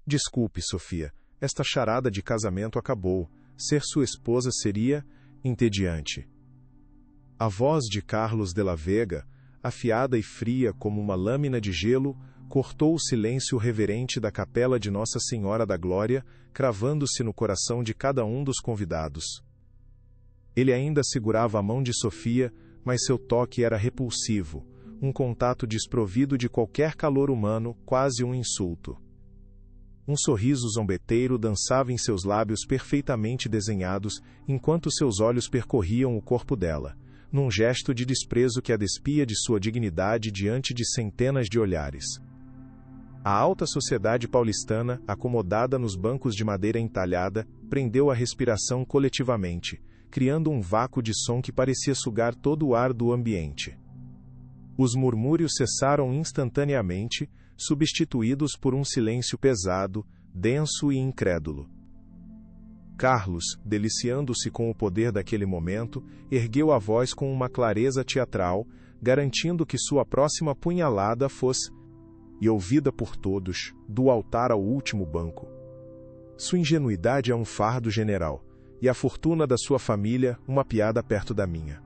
Desculpe, Sofia, esta charada de casamento acabou. Ser sua esposa seria entediante. A voz de Carlos de la Vega, afiada e fria como uma lâmina de gelo, cortou o silêncio reverente da capela de Nossa Senhora da Glória, cravando-se no coração de cada um dos convidados. Ele ainda segurava a mão de Sofia, mas seu toque era repulsivo, um contato desprovido de qualquer calor humano, quase um insulto. Um sorriso zombeteiro dançava em seus lábios perfeitamente desenhados, enquanto seus olhos percorriam o corpo dela, num gesto de desprezo que a despia de sua dignidade diante de centenas de olhares. A alta sociedade paulistana, acomodada nos bancos de madeira entalhada, prendeu a respiração coletivamente, criando um vácuo de som que parecia sugar todo o ar do ambiente. Os murmúrios cessaram instantaneamente, substituídos por um silêncio pesado, denso e incrédulo. Carlos, deliciando-se com o poder daquele momento, ergueu a voz com uma clareza teatral, garantindo que sua próxima punhalada fosse, e ouvida por todos, do altar ao último banco. Sua ingenuidade é um fardo, general, e a fortuna da sua família, uma piada perto da minha.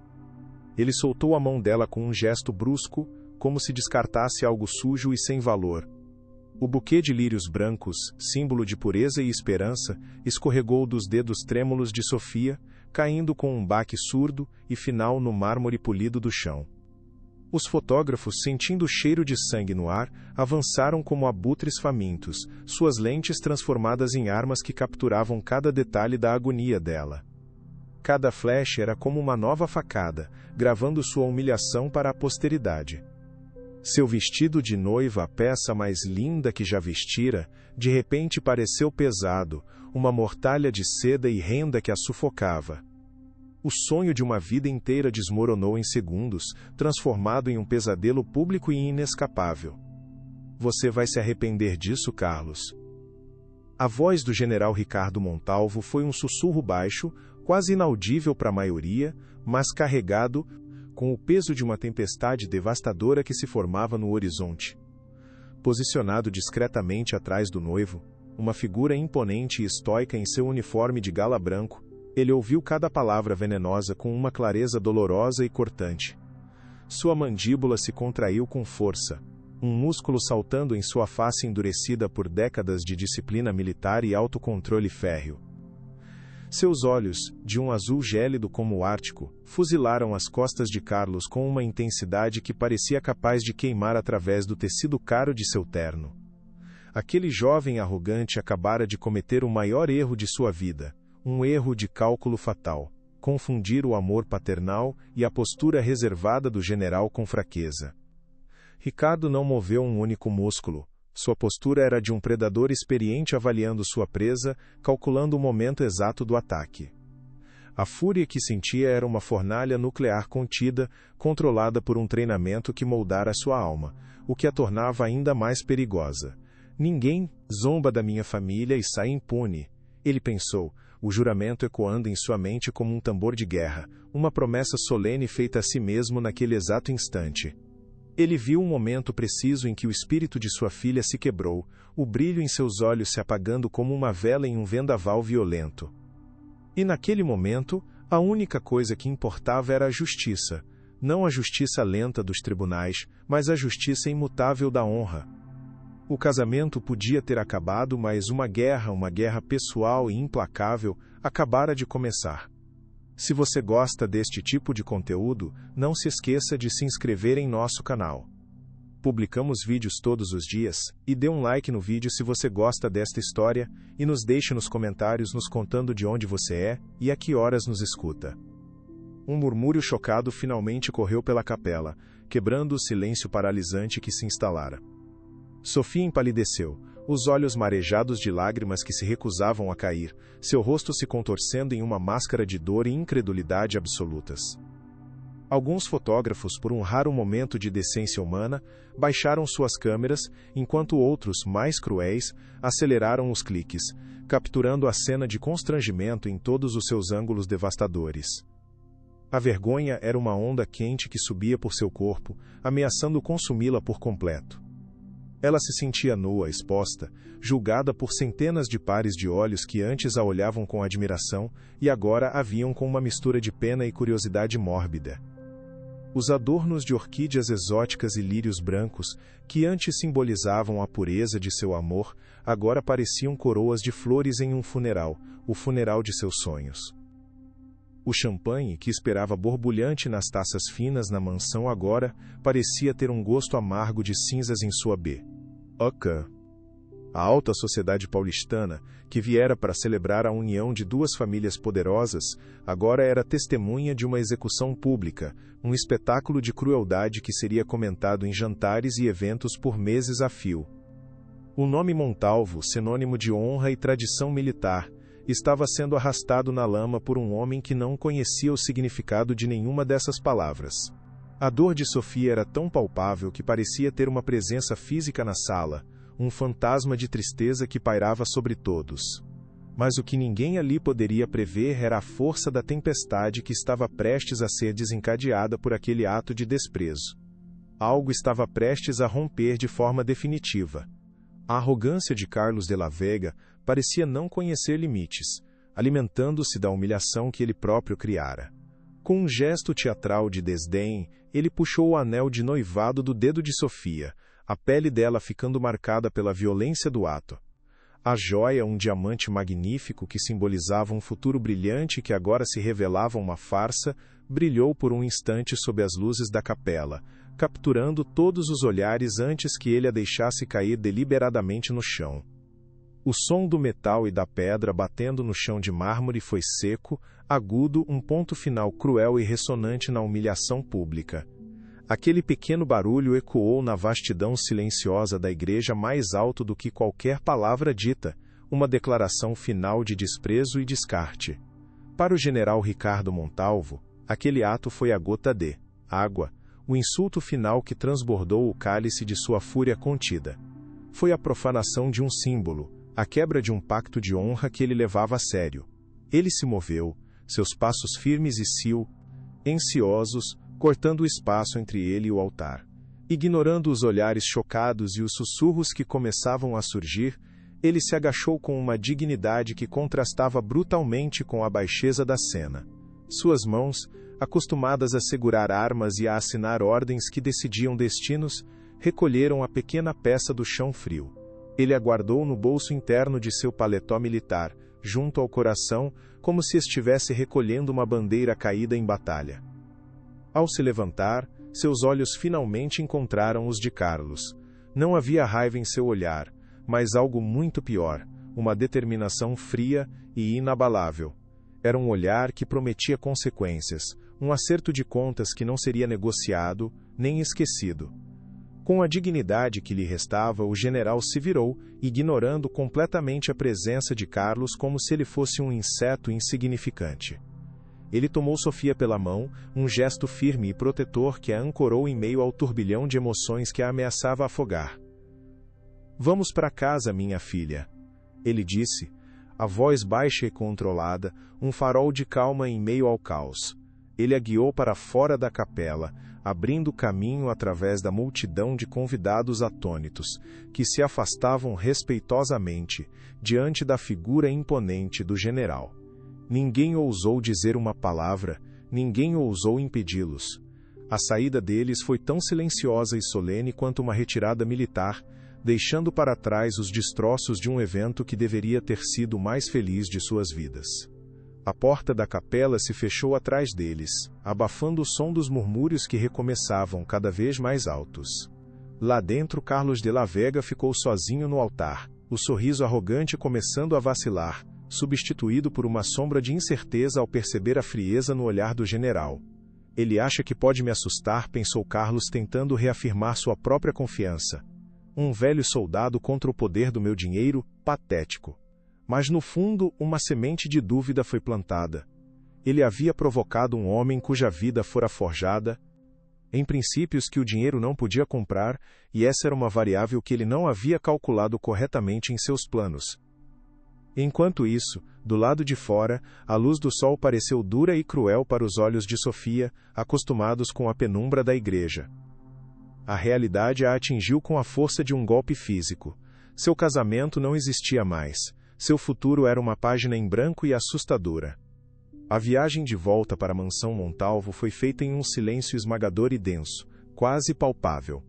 Ele soltou a mão dela com um gesto brusco, como se descartasse algo sujo e sem valor. O buquê de lírios brancos, símbolo de pureza e esperança, escorregou dos dedos trêmulos de Sofia, caindo com um baque surdo e final no mármore polido do chão. Os fotógrafos, sentindo o cheiro de sangue no ar, avançaram como abutres famintos, suas lentes transformadas em armas que capturavam cada detalhe da agonia dela. Cada flash era como uma nova facada, gravando sua humilhação para a posteridade. Seu vestido de noiva, a peça mais linda que já vestira, de repente pareceu pesado, uma mortalha de seda e renda que a sufocava. O sonho de uma vida inteira desmoronou em segundos, transformado em um pesadelo público e inescapável. Você vai se arrepender disso, Carlos. A voz do general Ricardo Montalvo foi um sussurro baixo, quase inaudível para a maioria, mas carregado com o peso de uma tempestade devastadora que se formava no horizonte. Posicionado discretamente atrás do noivo, uma figura imponente e estoica em seu uniforme de gala branco, ele ouviu cada palavra venenosa com uma clareza dolorosa e cortante. Sua mandíbula se contraiu com força, um músculo saltando em sua face endurecida por décadas de disciplina militar e autocontrole férreo. Seus olhos, de um azul gélido como o Ártico, fuzilaram as costas de Carlos com uma intensidade que parecia capaz de queimar através do tecido caro de seu terno. Aquele jovem arrogante acabara de cometer o maior erro de sua vida, um erro de cálculo fatal, confundir o amor paternal e a postura reservada do general com fraqueza. Ricardo não moveu um único músculo. Sua postura era de um predador experiente avaliando sua presa, calculando o momento exato do ataque. A fúria que sentia era uma fornalha nuclear contida, controlada por um treinamento que moldara sua alma, o que a tornava ainda mais perigosa. Ninguém zomba da minha família e sai impune, ele pensou, o juramento ecoando em sua mente como um tambor de guerra, uma promessa solene feita a si mesmo naquele exato instante. Ele viu um momento preciso em que o espírito de sua filha se quebrou, o brilho em seus olhos se apagando como uma vela em um vendaval violento. E naquele momento, a única coisa que importava era a justiça, não a justiça lenta dos tribunais, mas a justiça imutável da honra. O casamento podia ter acabado, mas uma guerra pessoal e implacável, acabara de começar. Se você gosta deste tipo de conteúdo, não se esqueça de se inscrever em nosso canal. Publicamos vídeos todos os dias, e dê um like no vídeo se você gosta desta história, e nos deixe nos comentários nos contando de onde você é, e a que horas nos escuta. Um murmúrio chocado finalmente correu pela capela, quebrando o silêncio paralisante que se instalara. Sofia empalideceu, os olhos marejados de lágrimas que se recusavam a cair, seu rosto se contorcendo em uma máscara de dor e incredulidade absolutas. Alguns fotógrafos, por um raro momento de decência humana, baixaram suas câmeras, enquanto outros, mais cruéis, aceleraram os cliques, capturando a cena de constrangimento em todos os seus ângulos devastadores. A vergonha era uma onda quente que subia por seu corpo, ameaçando consumi-la por completo. Ela se sentia nua, exposta, julgada por centenas de pares de olhos que antes a olhavam com admiração e agora a viam com uma mistura de pena e curiosidade mórbida. Os adornos de orquídeas exóticas e lírios brancos, que antes simbolizavam a pureza de seu amor, agora pareciam coroas de flores em um funeral, o funeral de seus sonhos. O champanhe, que esperava borbulhante nas taças finas na mansão agora, parecia ter um gosto amargo de cinzas em sua boca. A alta sociedade paulistana, que viera para celebrar a união de duas famílias poderosas, agora era testemunha de uma execução pública, um espetáculo de crueldade que seria comentado em jantares e eventos por meses a fio. O nome Montalvo, sinônimo de honra e tradição militar, estava sendo arrastado na lama por um homem que não conhecia o significado de nenhuma dessas palavras. A dor de Sofia era tão palpável que parecia ter uma presença física na sala, um fantasma de tristeza que pairava sobre todos. Mas o que ninguém ali poderia prever era a força da tempestade que estava prestes a ser desencadeada por aquele ato de desprezo. Algo estava prestes a romper de forma definitiva. A arrogância de Carlos de la Vega parecia não conhecer limites, alimentando-se da humilhação que ele próprio criara. Com um gesto teatral de desdém, ele puxou o anel de noivado do dedo de Sofia, a pele dela ficando marcada pela violência do ato. A joia, um diamante magnífico que simbolizava um futuro brilhante que agora se revelava uma farsa, brilhou por um instante sob as luzes da capela, capturando todos os olhares antes que ele a deixasse cair deliberadamente no chão. O som do metal e da pedra batendo no chão de mármore foi seco, agudo, um ponto final cruel e ressonante na humilhação pública. Aquele pequeno barulho ecoou na vastidão silenciosa da igreja mais alto do que qualquer palavra dita, uma declaração final de desprezo e descarte. Para o general Ricardo Montalvo, aquele ato foi a gota de água, o insulto final que transbordou o cálice de sua fúria contida. Foi a profanação de um símbolo, a quebra de um pacto de honra que ele levava a sério. Ele se moveu, seus passos firmes e silenciosos, cortando o espaço entre ele e o altar. Ignorando os olhares chocados e os sussurros que começavam a surgir, ele se agachou com uma dignidade que contrastava brutalmente com a baixeza da cena. Suas mãos, acostumadas a segurar armas e a assinar ordens que decidiam destinos, recolheram a pequena peça do chão frio. Ele a guardou no bolso interno de seu paletó militar, junto ao coração, como se estivesse recolhendo uma bandeira caída em batalha. Ao se levantar, seus olhos finalmente encontraram os de Carlos. Não havia raiva em seu olhar, mas algo muito pior, uma determinação fria e inabalável. Era um olhar que prometia consequências, um acerto de contas que não seria negociado, nem esquecido. Com a dignidade que lhe restava, o general se virou, ignorando completamente a presença de Carlos como se ele fosse um inseto insignificante. Ele tomou Sofia pela mão, um gesto firme e protetor que a ancorou em meio ao turbilhão de emoções que a ameaçava afogar. "Vamos para casa, minha filha", ele disse, a voz baixa e controlada, um farol de calma em meio ao caos. Ele a guiou para fora da capela, abrindo caminho através da multidão de convidados atônitos, que se afastavam respeitosamente, diante da figura imponente do general. Ninguém ousou dizer uma palavra, ninguém ousou impedi-los. A saída deles foi tão silenciosa e solene quanto uma retirada militar, deixando para trás os destroços de um evento que deveria ter sido o mais feliz de suas vidas. A porta da capela se fechou atrás deles, abafando o som dos murmúrios que recomeçavam cada vez mais altos. Lá dentro, Carlos de la Vega ficou sozinho no altar, o sorriso arrogante começando a vacilar, substituído por uma sombra de incerteza ao perceber a frieza no olhar do general. "Ele acha que pode me assustar", pensou Carlos, tentando reafirmar sua própria confiança. "Um velho soldado contra o poder do meu dinheiro, patético." Mas no fundo, uma semente de dúvida foi plantada. Ele havia provocado um homem cuja vida fora forjada em princípios que o dinheiro não podia comprar, e essa era uma variável que ele não havia calculado corretamente em seus planos. Enquanto isso, do lado de fora, a luz do sol pareceu dura e cruel para os olhos de Sofia, acostumados com a penumbra da igreja. A realidade a atingiu com a força de um golpe físico. Seu casamento não existia mais. Seu futuro era uma página em branco e assustadora. A viagem de volta para a mansão Montalvo foi feita em um silêncio esmagador e denso, quase palpável.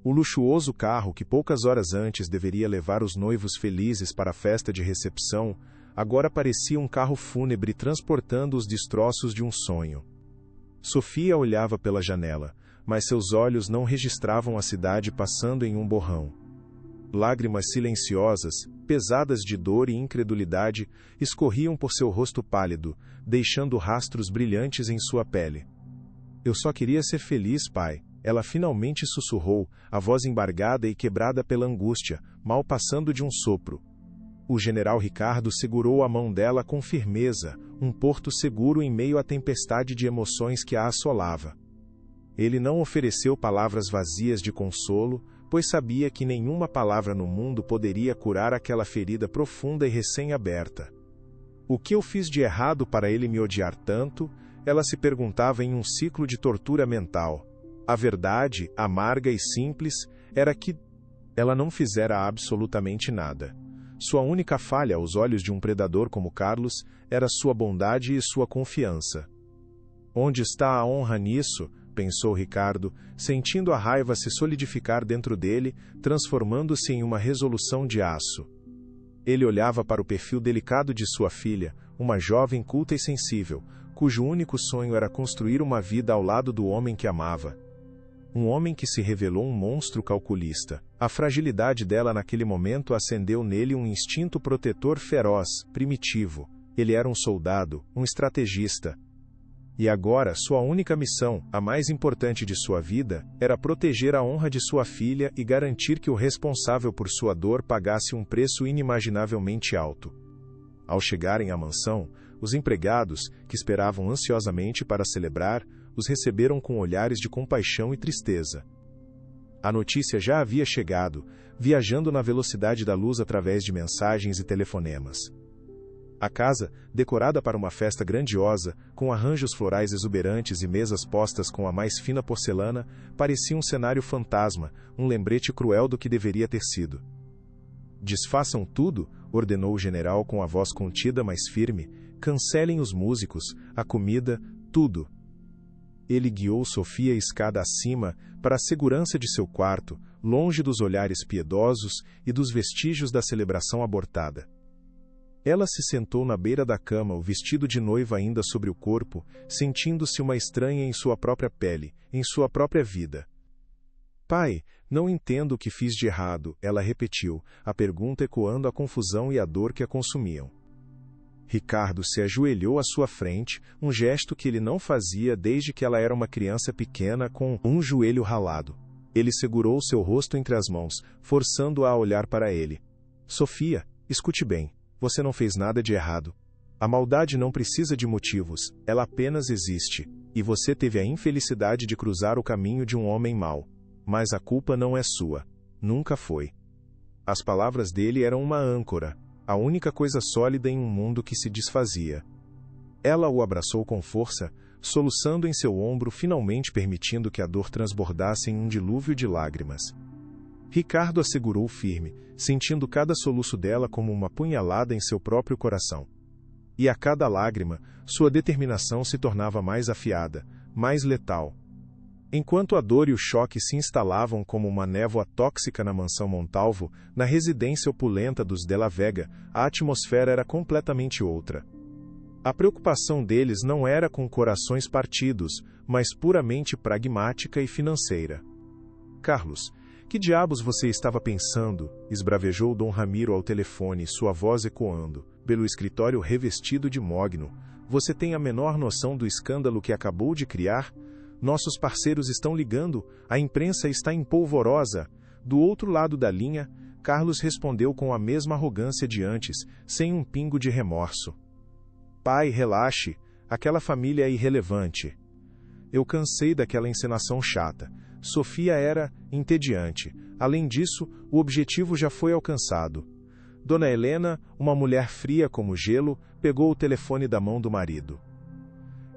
O luxuoso carro que poucas horas antes deveria levar os noivos felizes para a festa de recepção, agora parecia um carro fúnebre transportando os destroços de um sonho. Sofia olhava pela janela, mas seus olhos não registravam a cidade passando em um borrão. Lágrimas silenciosas, pesadas de dor e incredulidade, escorriam por seu rosto pálido, deixando rastros brilhantes em sua pele. Eu só queria ser feliz, pai. Ela finalmente sussurrou, a voz embargada e quebrada pela angústia, mal passando de um sopro. O general Ricardo segurou a mão dela com firmeza, um porto seguro em meio à tempestade de emoções que a assolava. Ele não ofereceu palavras vazias de consolo, pois sabia que nenhuma palavra no mundo poderia curar aquela ferida profunda e recém-aberta. O que eu fiz de errado para ele me odiar tanto? Ela se perguntava em um ciclo de tortura mental. A verdade, amarga e simples, era que ela não fizera absolutamente nada. Sua única falha aos olhos de um predador como Carlos era sua bondade e sua confiança. Onde está a honra nisso? Pensou Ricardo, sentindo a raiva se solidificar dentro dele, transformando-se em uma resolução de aço. Ele olhava para o perfil delicado de sua filha, uma jovem culta e sensível, cujo único sonho era construir uma vida ao lado do homem que amava. Um homem que se revelou um monstro calculista. A fragilidade dela naquele momento acendeu nele um instinto protetor feroz, primitivo. Ele era um soldado, um estrategista. E agora, sua única missão, a mais importante de sua vida, era proteger a honra de sua filha e garantir que o responsável por sua dor pagasse um preço inimaginavelmente alto. Ao chegarem à mansão, os empregados, que esperavam ansiosamente para celebrar, os receberam com olhares de compaixão e tristeza. A notícia já havia chegado, viajando na velocidade da luz através de mensagens e telefonemas. A casa, decorada para uma festa grandiosa, com arranjos florais exuberantes e mesas postas com a mais fina porcelana, parecia um cenário fantasma, um lembrete cruel do que deveria ter sido. Desfaçam tudo, ordenou o general com a voz contida mas firme, cancelem os músicos, a comida, tudo. Ele guiou Sofia escada acima, para a segurança de seu quarto, longe dos olhares piedosos e dos vestígios da celebração abortada. Ela se sentou na beira da cama, o vestido de noiva ainda sobre o corpo, sentindo-se uma estranha em sua própria pele, em sua própria vida. Pai, não entendo o que fiz de errado, ela repetiu, a pergunta ecoando a confusão e a dor que a consumiam. Ricardo se ajoelhou à sua frente, um gesto que ele não fazia desde que ela era uma criança pequena com um joelho ralado. Ele segurou seu rosto entre as mãos, forçando-a a olhar para ele. Sofia, escute bem, você não fez nada de errado. A maldade não precisa de motivos, ela apenas existe, e você teve a infelicidade de cruzar o caminho de um homem mau. Mas a culpa não é sua. Nunca foi. As palavras dele eram uma âncora, a única coisa sólida em um mundo que se desfazia. Ela o abraçou com força, soluçando em seu ombro, finalmente permitindo que a dor transbordasse em um dilúvio de lágrimas. Ricardo a segurou firme, sentindo cada soluço dela como uma punhalada em seu próprio coração. E a cada lágrima, sua determinação se tornava mais afiada, mais letal. Enquanto a dor e o choque se instalavam como uma névoa tóxica na mansão Montalvo, na residência opulenta dos Della Vega, a atmosfera era completamente outra. A preocupação deles não era com corações partidos, mas puramente pragmática e financeira. Carlos, que diabos você estava pensando? Esbravejou Dom Ramiro ao telefone, sua voz ecoando, pelo escritório revestido de mogno. Você tem a menor noção do escândalo que acabou de criar? Nossos parceiros estão ligando, a imprensa está em polvorosa. Do outro lado da linha, Carlos respondeu com a mesma arrogância de antes, sem um pingo de remorso. Pai, relaxe, aquela família é irrelevante. Eu cansei daquela encenação chata. Sofia era entediante. Além disso, o objetivo já foi alcançado. Dona Helena, uma mulher fria como gelo, pegou o telefone da mão do marido.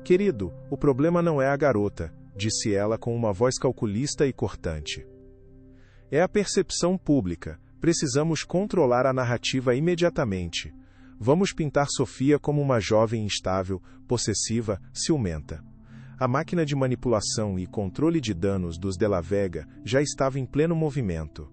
Querido, o problema não é a garota, disse ela com uma voz calculista e cortante. É a percepção pública. Precisamos controlar a narrativa imediatamente. Vamos pintar Sofia como uma jovem instável, possessiva, ciumenta. A máquina de manipulação e controle de danos dos De La Vega já estava em pleno movimento.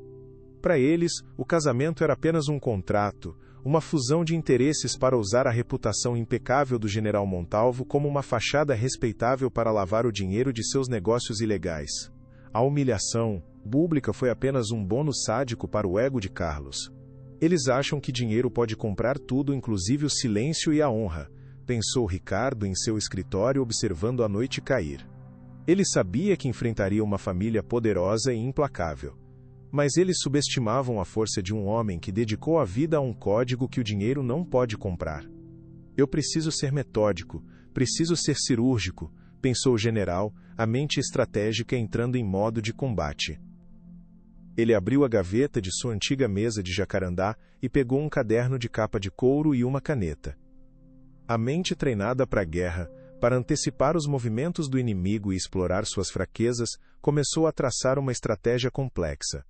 Para eles, o casamento era apenas um contrato, uma fusão de interesses para usar a reputação impecável do general Montalvo como uma fachada respeitável para lavar o dinheiro de seus negócios ilegais. A humilhação pública foi apenas um bônus sádico para o ego de Carlos. Eles acham que dinheiro pode comprar tudo, inclusive o silêncio e a honra, pensou Ricardo em seu escritório observando a noite cair. Ele sabia que enfrentaria uma família poderosa e implacável. Mas eles subestimavam a força de um homem que dedicou a vida a um código que o dinheiro não pode comprar. Eu preciso ser metódico, preciso ser cirúrgico, pensou o general, a mente estratégica entrando em modo de combate. Ele abriu a gaveta de sua antiga mesa de jacarandá e pegou um caderno de capa de couro e uma caneta. A mente treinada para a guerra, para antecipar os movimentos do inimigo e explorar suas fraquezas, começou a traçar uma estratégia complexa.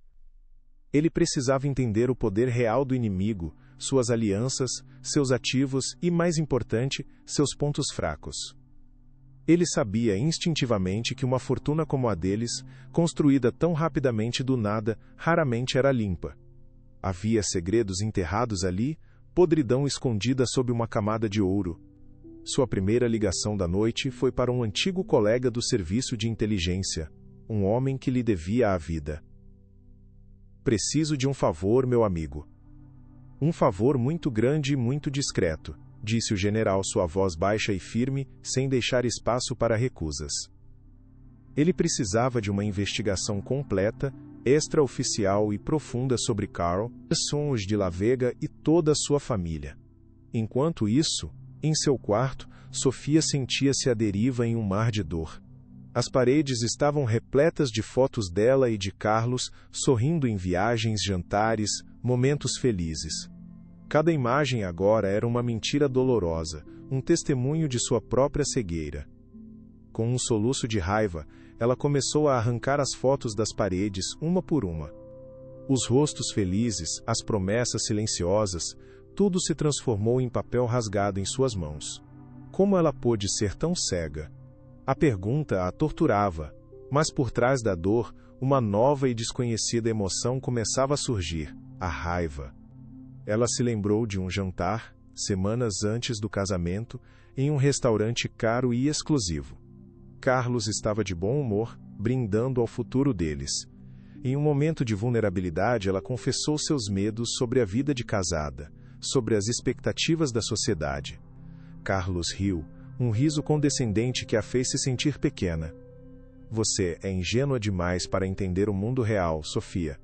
Ele precisava entender o poder real do inimigo, suas alianças, seus ativos e, mais importante, seus pontos fracos. Ele sabia instintivamente que uma fortuna como a deles, construída tão rapidamente do nada, raramente era limpa. Havia segredos enterrados ali, podridão escondida sob uma camada de ouro. Sua primeira ligação da noite foi para um antigo colega do serviço de inteligência, um homem que lhe devia a vida. Preciso de um favor, meu amigo. Um favor muito grande e muito discreto, disse o general, sua voz baixa e firme, sem deixar espaço para recusas. Ele precisava de uma investigação completa, extraoficial e profunda sobre Carl, Sons de La Vega e toda a sua família. Enquanto isso, em seu quarto, Sofia sentia-se à deriva em um mar de dor. As paredes estavam repletas de fotos dela e de Carlos, sorrindo em viagens, jantares, momentos felizes. Cada imagem agora era uma mentira dolorosa, um testemunho de sua própria cegueira. Com um soluço de raiva, ela começou a arrancar as fotos das paredes, uma por uma. Os rostos felizes, as promessas silenciosas, tudo se transformou em papel rasgado em suas mãos. Como ela pôde ser tão cega? A pergunta a torturava, mas por trás da dor, uma nova e desconhecida emoção começava a surgir, a raiva. Ela se lembrou de um jantar, semanas antes do casamento, em um restaurante caro e exclusivo. Carlos estava de bom humor, brindando ao futuro deles. Em um momento de vulnerabilidade, ela confessou seus medos sobre a vida de casada, sobre as expectativas da sociedade. Carlos riu, um riso condescendente que a fez se sentir pequena. Você é ingênua demais para entender o mundo real, Sofia.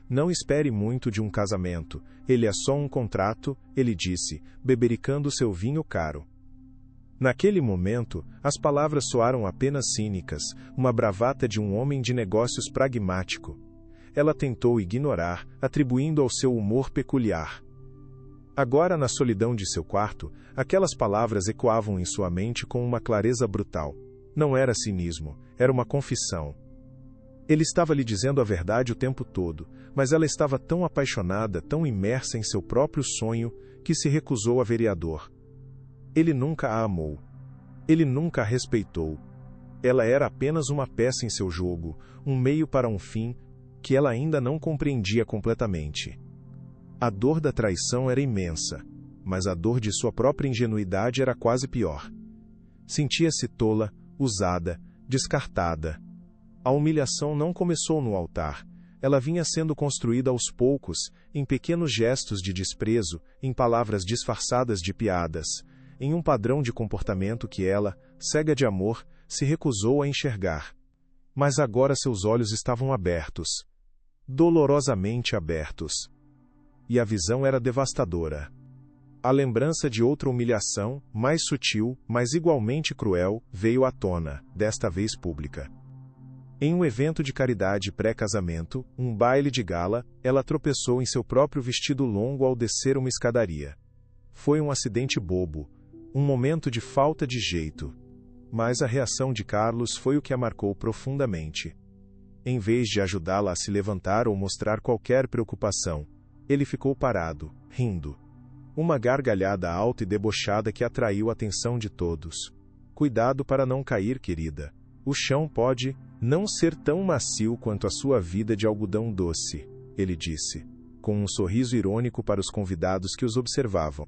Não espere muito de um casamento, ele é só um contrato, ele disse, bebericando seu vinho caro. Naquele momento, as palavras soaram apenas cínicas, uma bravata de um homem de negócios pragmático. Ela tentou ignorar, atribuindo ao seu humor peculiar. Agora, na solidão de seu quarto, aquelas palavras ecoavam em sua mente com uma clareza brutal. Não era cinismo, era uma confissão. Ele estava lhe dizendo a verdade o tempo todo, mas ela estava tão apaixonada, tão imersa em seu próprio sonho, que se recusou a vereador. Ele nunca a amou. Ele nunca a respeitou. Ela era apenas uma peça em seu jogo, um meio para um fim, que ela ainda não compreendia completamente. A dor da traição era imensa, mas a dor de sua própria ingenuidade era quase pior. Sentia-se tola, usada, descartada. A humilhação não começou no altar. Ela vinha sendo construída aos poucos, em pequenos gestos de desprezo, em palavras disfarçadas de piadas, em um padrão de comportamento que ela, cega de amor, se recusou a enxergar. Mas agora seus olhos estavam abertos. Dolorosamente abertos. E a visão era devastadora. A lembrança de outra humilhação, mais sutil, mas igualmente cruel, veio à tona, desta vez pública. Em um evento de caridade pré-casamento, um baile de gala, ela tropeçou em seu próprio vestido longo ao descer uma escadaria. Foi um acidente bobo, um momento de falta de jeito. Mas a reação de Carlos foi o que a marcou profundamente. Em vez de ajudá-la a se levantar ou mostrar qualquer preocupação, ele ficou parado, rindo. Uma gargalhada alta e debochada que atraiu a atenção de todos. Cuidado para não cair, querida. O chão pode não ser tão macio quanto a sua vida de algodão doce, ele disse, com um sorriso irônico para os convidados que os observavam.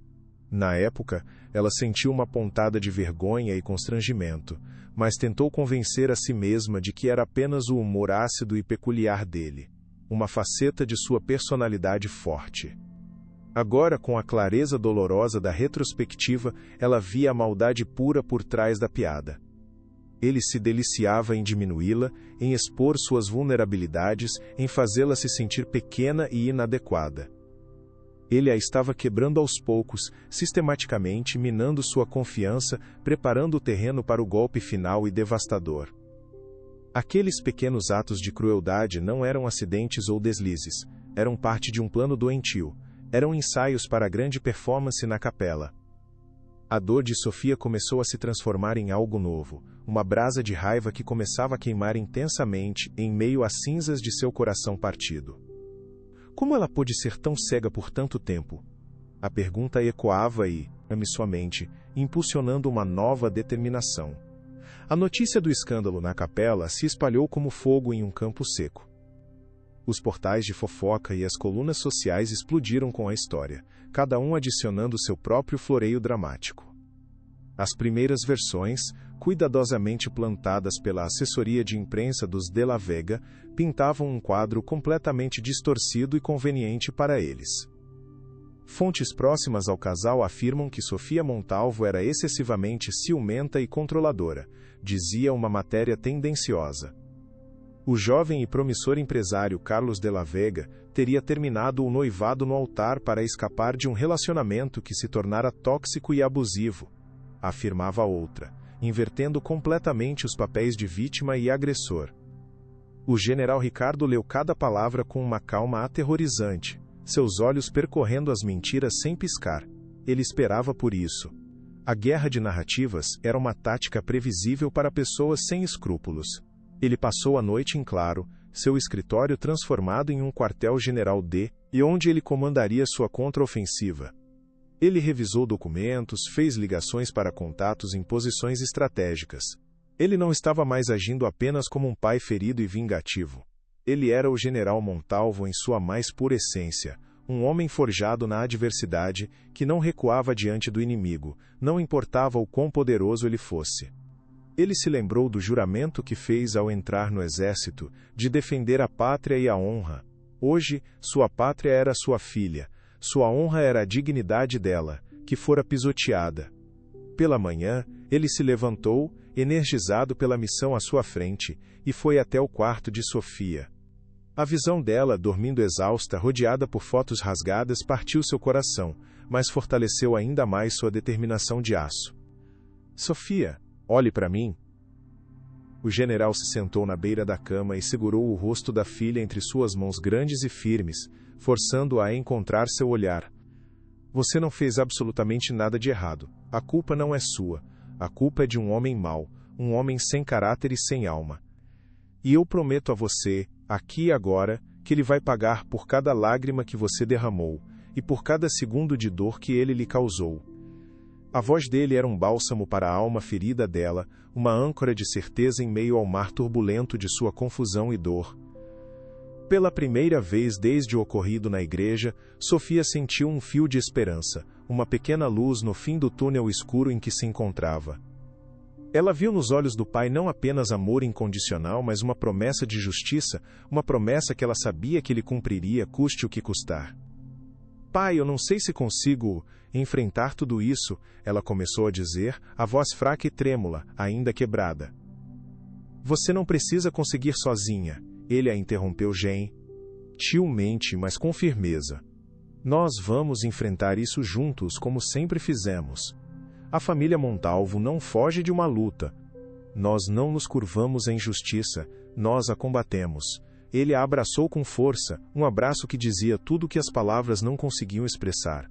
Na época, ela sentiu uma pontada de vergonha e constrangimento, mas tentou convencer a si mesma de que era apenas o humor ácido e peculiar dele, uma faceta de sua personalidade forte. Agora, com a clareza dolorosa da retrospectiva, ela via a maldade pura por trás da piada. Ele se deliciava em diminuí-la, em expor suas vulnerabilidades, em fazê-la se sentir pequena e inadequada. Ele a estava quebrando aos poucos, sistematicamente minando sua confiança, preparando o terreno para o golpe final e devastador. Aqueles pequenos atos de crueldade não eram acidentes ou deslizes, eram parte de um plano doentio, eram ensaios para a grande performance na capela. A dor de Sofia começou a se transformar em algo novo, uma brasa de raiva que começava a queimar intensamente em meio às cinzas de seu coração partido. Como ela pôde ser tão cega por tanto tempo? A pergunta ecoava em sua mente, impulsionando uma nova determinação. A notícia do escândalo na capela se espalhou como fogo em um campo seco. Os portais de fofoca e as colunas sociais explodiram com a história, cada um adicionando seu próprio floreio dramático. As primeiras versões, cuidadosamente plantadas pela assessoria de imprensa dos De La Vega, pintavam um quadro completamente distorcido e conveniente para eles. Fontes próximas ao casal afirmam que Sofia Montalvo era excessivamente ciumenta e controladora, dizia uma matéria tendenciosa. O jovem e promissor empresário Carlos de la Vega teria terminado o noivado no altar para escapar de um relacionamento que se tornara tóxico e abusivo, afirmava outra, invertendo completamente os papéis de vítima e agressor. O general Ricardo leu cada palavra com uma calma aterrorizante, seus olhos percorrendo as mentiras sem piscar. Ele esperava por isso. A guerra de narrativas era uma tática previsível para pessoas sem escrúpulos. Ele passou a noite em claro, seu escritório transformado em um quartel-general e onde ele comandaria sua contraofensiva. Ele revisou documentos, fez ligações para contatos em posições estratégicas. Ele não estava mais agindo apenas como um pai ferido e vingativo. Ele era o general Montalvo em sua mais pura essência, um homem forjado na adversidade, que não recuava diante do inimigo, não importava o quão poderoso ele fosse. Ele se lembrou do juramento que fez ao entrar no exército, de defender a pátria e a honra. Hoje, sua pátria era sua filha, sua honra era a dignidade dela, que fora pisoteada. Pela manhã, ele se levantou, energizado pela missão à sua frente, e foi até o quarto de Sofia. A visão dela, dormindo exausta, rodeada por fotos rasgadas, partiu seu coração, mas fortaleceu ainda mais sua determinação de aço. Sofia, olhe para mim. O general se sentou na beira da cama e segurou o rosto da filha entre suas mãos grandes e firmes, forçando-a a encontrar seu olhar. Você não fez absolutamente nada de errado. A culpa não é sua. A culpa é de um homem mau, um homem sem caráter e sem alma. E eu prometo a você, aqui e agora, que ele vai pagar por cada lágrima que você derramou, e por cada segundo de dor que ele lhe causou. A voz dele era um bálsamo para a alma ferida dela, uma âncora de certeza em meio ao mar turbulento de sua confusão e dor. Pela primeira vez desde o ocorrido na igreja, Sofia sentiu um fio de esperança, uma pequena luz no fim do túnel escuro em que se encontrava. Ela viu nos olhos do pai não apenas amor incondicional, mas uma promessa de justiça, uma promessa que ela sabia que ele cumpriria, custe o que custar. Pai, eu não sei se consigo enfrentar tudo isso, ela começou a dizer, a voz fraca e trêmula, ainda quebrada. Você não precisa conseguir sozinha. Ele a interrompeu gentilmente, mas com firmeza. Nós vamos enfrentar isso juntos, como sempre fizemos. A família Montalvo não foge de uma luta. Nós não nos curvamos à injustiça, nós a combatemos. Ele a abraçou com força, um abraço que dizia tudo o que as palavras não conseguiam expressar.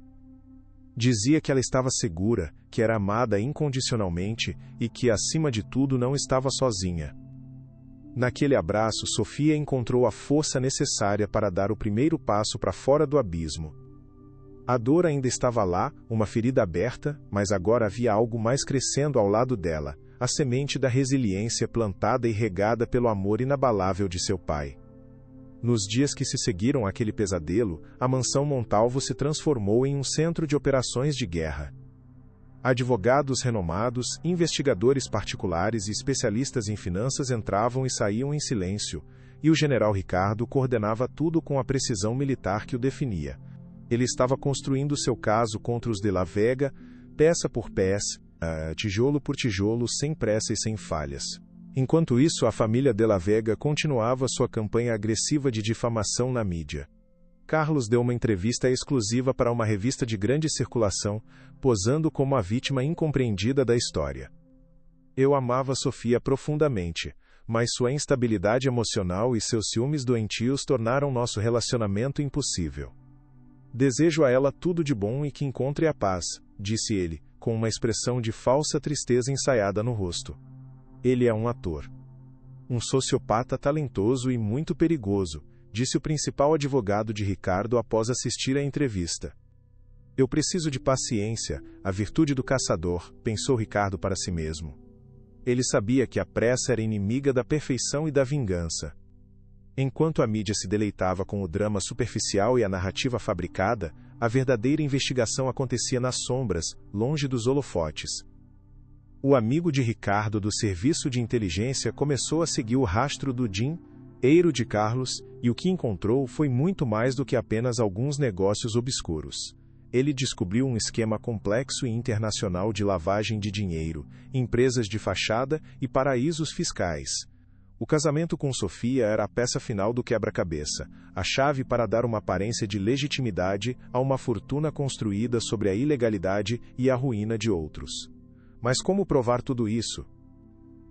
Dizia que ela estava segura, que era amada incondicionalmente e que, acima de tudo, não estava sozinha. Naquele abraço, Sofia encontrou a força necessária para dar o primeiro passo para fora do abismo. A dor ainda estava lá, uma ferida aberta, mas agora havia algo mais crescendo ao lado dela, a semente da resiliência plantada e regada pelo amor inabalável de seu pai. Nos dias que se seguiram àquele pesadelo, a mansão Montalvo se transformou em um centro de operações de guerra. Advogados renomados, investigadores particulares e especialistas em finanças entravam e saíam em silêncio, e o general Ricardo coordenava tudo com a precisão militar que o definia. Ele estava construindo seu caso contra os de la Vega, peça por peça, tijolo por tijolo, sem pressa e sem falhas. Enquanto isso, a família de la Vega continuava sua campanha agressiva de difamação na mídia. Carlos deu uma entrevista exclusiva para uma revista de grande circulação, posando como a vítima incompreendida da história. Eu amava Sofia profundamente, mas sua instabilidade emocional e seus ciúmes doentios tornaram nosso relacionamento impossível. Desejo a ela tudo de bom e que encontre a paz, disse ele, com uma expressão de falsa tristeza ensaiada no rosto. Ele é um ator. Um sociopata talentoso e muito perigoso, disse o principal advogado de Ricardo após assistir à entrevista. Eu preciso de paciência, a virtude do caçador, pensou Ricardo para si mesmo. Ele sabia que a pressa era inimiga da perfeição e da vingança. Enquanto a mídia se deleitava com o drama superficial e a narrativa fabricada, a verdadeira investigação acontecia nas sombras, longe dos holofotes. O amigo de Ricardo do serviço de inteligência começou a seguir o rastro do dinheiro de Carlos, e o que encontrou foi muito mais do que apenas alguns negócios obscuros. Ele descobriu um esquema complexo e internacional de lavagem de dinheiro, empresas de fachada e paraísos fiscais. O casamento com Sofia era a peça final do quebra-cabeça, a chave para dar uma aparência de legitimidade a uma fortuna construída sobre a ilegalidade e a ruína de outros. Mas como provar tudo isso?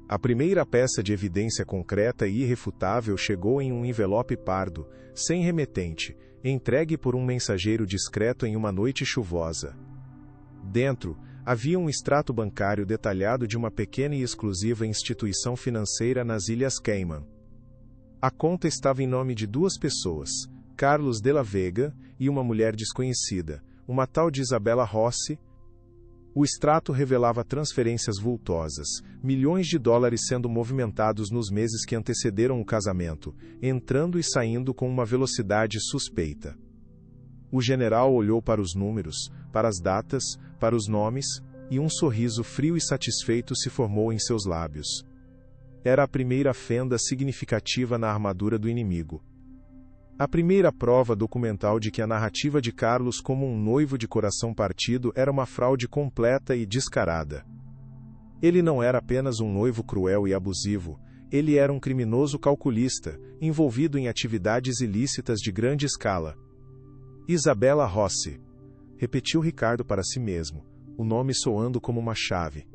A primeira peça de evidência concreta e irrefutável chegou em um envelope pardo, sem remetente, entregue por um mensageiro discreto em uma noite chuvosa. Dentro, havia um extrato bancário detalhado de uma pequena e exclusiva instituição financeira nas Ilhas Cayman. A conta estava em nome de duas pessoas, Carlos de la Vega e uma mulher desconhecida, uma tal de Isabela Rossi. O extrato revelava transferências vultosas, milhões de dólares sendo movimentados nos meses que antecederam o casamento, entrando e saindo com uma velocidade suspeita. O general olhou para os números, para as datas, para os nomes, e um sorriso frio e satisfeito se formou em seus lábios. Era a primeira fenda significativa na armadura do inimigo. A primeira prova documental de que a narrativa de Carlos como um noivo de coração partido era uma fraude completa e descarada. Ele não era apenas um noivo cruel e abusivo, ele era um criminoso calculista, envolvido em atividades ilícitas de grande escala. Isabela Rossi, repetiu Ricardo para si mesmo, o nome soando como uma chave.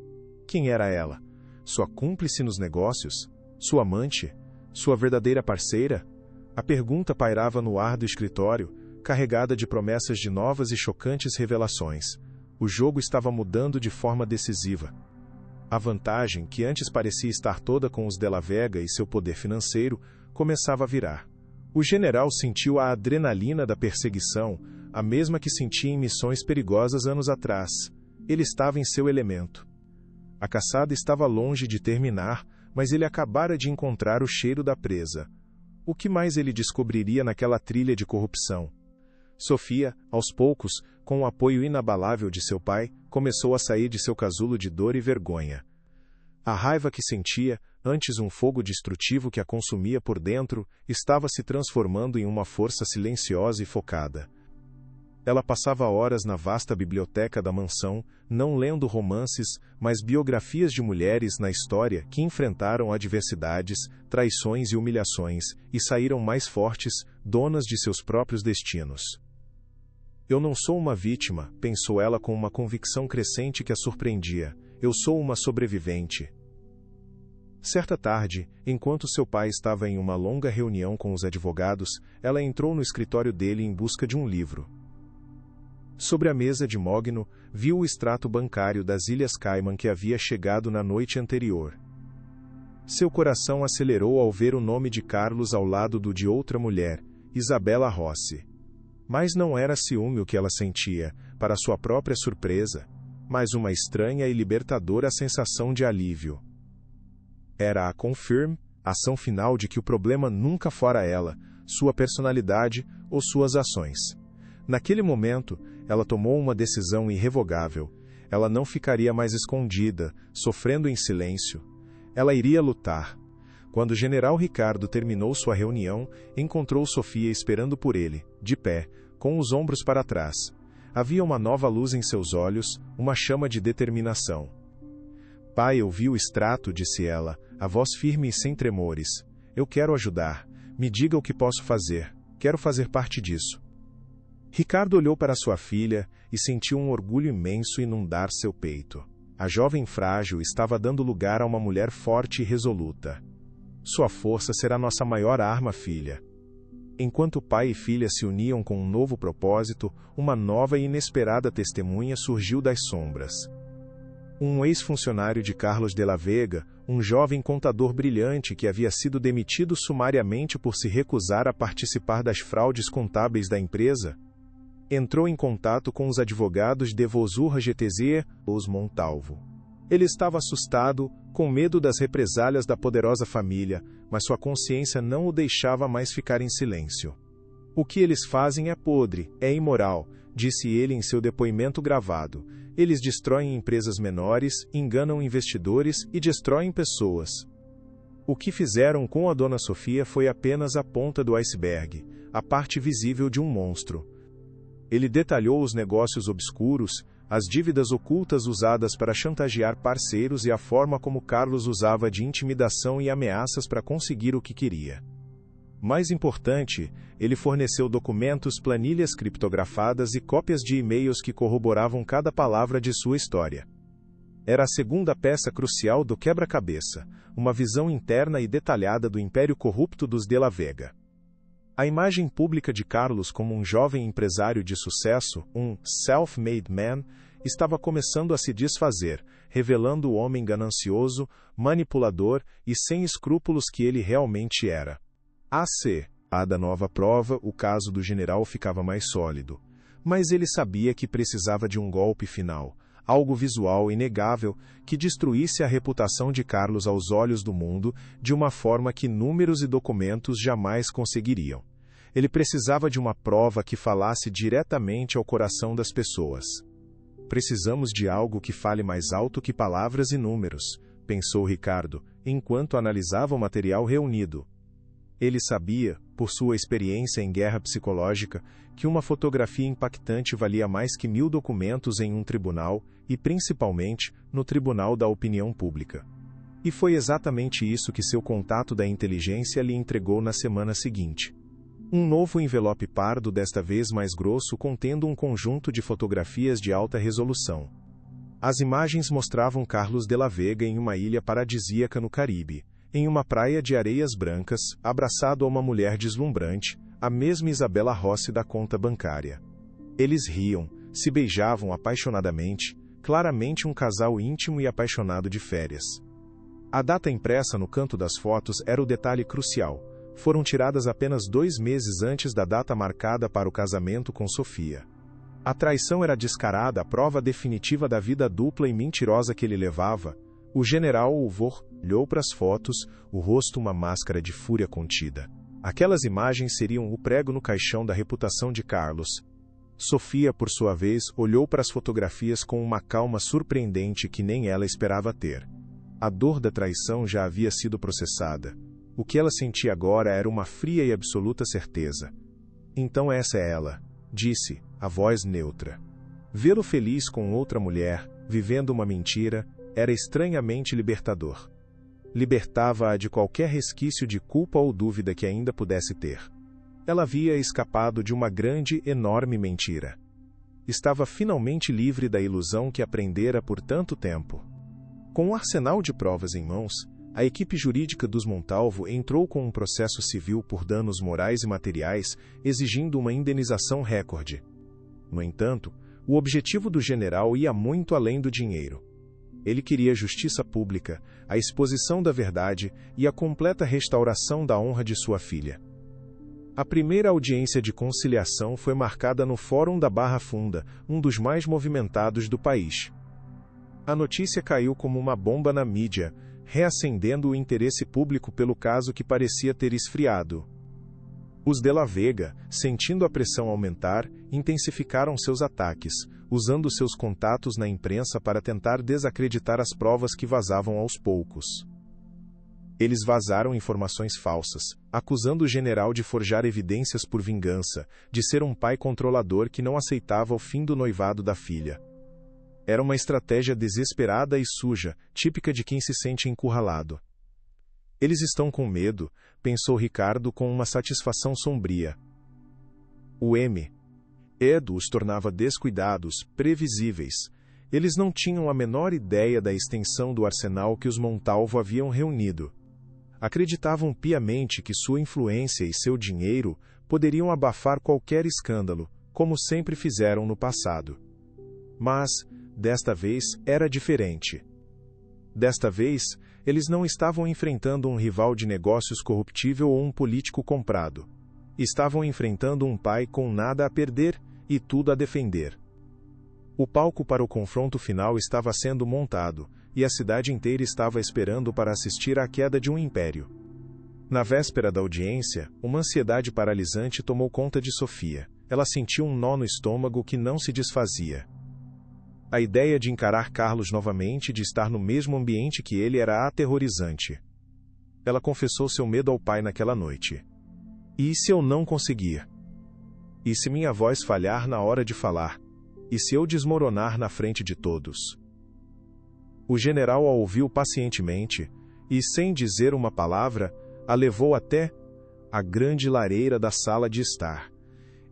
Quem era ela? Sua cúmplice nos negócios? Sua amante? Sua verdadeira parceira? A pergunta pairava no ar do escritório, carregada de promessas de novas e chocantes revelações. O jogo estava mudando de forma decisiva. A vantagem, que antes parecia estar toda com os de la Vega e seu poder financeiro, começava a virar. O general sentiu a adrenalina da perseguição, a mesma que sentia em missões perigosas anos atrás. Ele estava em seu elemento. A caçada estava longe de terminar, mas ele acabara de encontrar o cheiro da presa. O que mais ele descobriria naquela trilha de corrupção? Sofia, aos poucos, com o apoio inabalável de seu pai, começou a sair de seu casulo de dor e vergonha. A raiva que sentia, antes um fogo destrutivo que a consumia por dentro, estava se transformando em uma força silenciosa e focada. Ela passava horas na vasta biblioteca da mansão, não lendo romances, mas biografias de mulheres na história que enfrentaram adversidades, traições e humilhações, e saíram mais fortes, donas de seus próprios destinos. Eu não sou uma vítima, pensou ela com uma convicção crescente que a surpreendia. Eu sou uma sobrevivente. Certa tarde, enquanto seu pai estava em uma longa reunião com os advogados, ela entrou no escritório dele em busca de um livro. Sobre a mesa de Mogno, viu o extrato bancário das Ilhas Cayman que havia chegado na noite anterior. Seu coração acelerou ao ver o nome de Carlos ao lado do de outra mulher, Isabela Rossi. Mas não era ciúme o que ela sentia, para sua própria surpresa, mas uma estranha e libertadora sensação de alívio. Era a confirm, ação final de que o problema nunca fora ela, sua personalidade ou suas ações. Naquele momento, ela tomou uma decisão irrevogável. Ela não ficaria mais escondida, sofrendo em silêncio. Ela iria lutar. Quando o general Ricardo terminou sua reunião, encontrou Sofia esperando por ele, de pé, com os ombros para trás. Havia uma nova luz em seus olhos, uma chama de determinação. Pai, eu vi o extrato, disse ela, a voz firme e sem tremores. Eu quero ajudar. Me diga o que posso fazer. Quero fazer parte disso. Ricardo olhou para sua filha e sentiu um orgulho imenso inundar seu peito. A jovem frágil estava dando lugar a uma mulher forte e resoluta. Sua força será nossa maior arma, filha. Enquanto pai e filha se uniam com um novo propósito, uma nova e inesperada testemunha surgiu das sombras. Um ex-funcionário de Carlos de la Vega, um jovem contador brilhante que havia sido demitido sumariamente por se recusar a participar das fraudes contábeis da empresa, entrou em contato com os advogados de Vosurra GTZ, os Montalvo. Ele estava assustado, com medo das represálias da poderosa família, mas sua consciência não o deixava mais ficar em silêncio. O que eles fazem é podre, é imoral, disse ele em seu depoimento gravado. Eles destroem empresas menores, enganam investidores e destroem pessoas. O que fizeram com a dona Sofia foi apenas a ponta do iceberg, a parte visível de um monstro. Ele detalhou os negócios obscuros, as dívidas ocultas usadas para chantagear parceiros e a forma como Carlos usava de intimidação e ameaças para conseguir o que queria. Mais importante, ele forneceu documentos, planilhas criptografadas e cópias de e-mails que corroboravam cada palavra de sua história. Era a segunda peça crucial do quebra-cabeça, uma visão interna e detalhada do império corrupto dos de la Vega. A imagem pública de Carlos como um jovem empresário de sucesso, um self-made man, estava começando a se desfazer, revelando o homem ganancioso, manipulador e sem escrúpulos que ele realmente era. Da nova prova, o caso do general ficava mais sólido. Mas ele sabia que precisava de um golpe final, algo visual inegável que destruísse a reputação de Carlos aos olhos do mundo de uma forma que números e documentos jamais conseguiriam. Ele precisava de uma prova que falasse diretamente ao coração das pessoas. Precisamos de algo que fale mais alto que palavras e números, pensou Ricardo, enquanto analisava o material reunido. Ele sabia, por sua experiência em guerra psicológica, que uma fotografia impactante valia mais que 1000 documentos em um tribunal, e principalmente, no tribunal da opinião pública. E foi exatamente isso que seu contato da inteligência lhe entregou na semana seguinte. Um novo envelope pardo, desta vez mais grosso, contendo um conjunto de fotografias de alta resolução. As imagens mostravam Carlos de la Vega em uma ilha paradisíaca no Caribe, em uma praia de areias brancas, abraçado a uma mulher deslumbrante, a mesma Isabela Rossi da conta bancária. Eles riam, se beijavam apaixonadamente, claramente um casal íntimo e apaixonado de férias. A data impressa no canto das fotos era o detalhe crucial. Foram tiradas apenas 2 meses antes da data marcada para o casamento com Sofia. A traição era descarada, a prova definitiva da vida dupla e mentirosa que ele levava. O general Ulvor olhou para as fotos, o rosto uma máscara de fúria contida. Aquelas imagens seriam o prego no caixão da reputação de Carlos. Sofia, por sua vez, olhou para as fotografias com uma calma surpreendente que nem ela esperava ter. A dor da traição já havia sido processada. O que ela sentia agora era uma fria e absoluta certeza. Então essa é ela, disse, a voz neutra. Vê-lo feliz com outra mulher, vivendo uma mentira, era estranhamente libertador. Libertava-a de qualquer resquício de culpa ou dúvida que ainda pudesse ter. Ela havia escapado de uma grande, enorme mentira. Estava finalmente livre da ilusão que aprendera por tanto tempo. Com um arsenal de provas em mãos, a equipe jurídica dos Montalvo entrou com um processo civil por danos morais e materiais, exigindo uma indenização recorde. No entanto, O objetivo do general ia muito além do dinheiro. Ele queria justiça pública, a exposição da verdade e a completa restauração da honra de sua filha. A primeira audiência de conciliação foi marcada no Fórum da Barra Funda, um dos mais movimentados do país. A notícia caiu como uma bomba na mídia, reacendendo o interesse público pelo caso que parecia ter esfriado. Os de la Vega, sentindo a pressão aumentar, intensificaram seus ataques, usando seus contatos na imprensa para tentar desacreditar as provas que vazavam aos poucos. Eles vazaram informações falsas, acusando o general de forjar evidências por vingança, de ser um pai controlador que não aceitava o fim do noivado da filha. Era uma estratégia desesperada e suja, típica de quem se sente encurralado. Eles estão com medo, pensou Ricardo com uma satisfação sombria. O medo os tornava descuidados, previsíveis. Eles não tinham a menor ideia da extensão do arsenal que os Montalvo haviam reunido. Acreditavam piamente que sua influência e seu dinheiro poderiam abafar qualquer escândalo, como sempre fizeram no passado. Mas, desta vez, era diferente. Desta vez, eles não estavam enfrentando um rival de negócios corruptível ou um político comprado. Estavam enfrentando um pai com nada a perder e tudo a defender. O palco para o confronto final estava sendo montado, e a cidade inteira estava esperando para assistir à queda de um império. Na véspera da audiência, uma ansiedade paralisante tomou conta de Sofia. Ela sentiu um nó no estômago que não se desfazia. A ideia de encarar Carlos novamente, de estar no mesmo ambiente que ele, era aterrorizante. Ela confessou seu medo ao pai naquela noite. E se eu não conseguir? E se minha voz falhar na hora de falar? E se eu desmoronar na frente de todos? O general a ouviu pacientemente, e, sem dizer uma palavra, a levou até a grande lareira da sala de estar.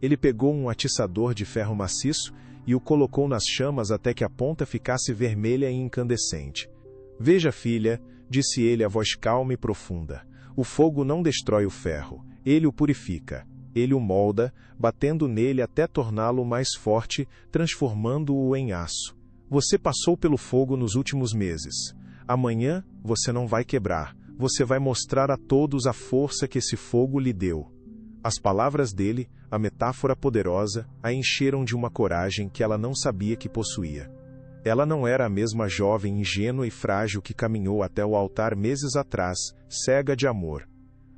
Ele pegou um atiçador de ferro maciço e o colocou nas chamas até que a ponta ficasse vermelha e incandescente. Veja, filha, disse ele a voz calma e profunda, o fogo não destrói o ferro, ele o purifica. Ele o molda, batendo nele até torná-lo mais forte, transformando-o em aço. Você passou pelo fogo nos últimos meses. Amanhã, você não vai quebrar. Você vai mostrar a todos a força que esse fogo lhe deu. As palavras dele, a metáfora poderosa, a encheram de uma coragem que ela não sabia que possuía. Ela não era a mesma jovem ingênua e frágil que caminhou até o altar meses atrás, cega de amor.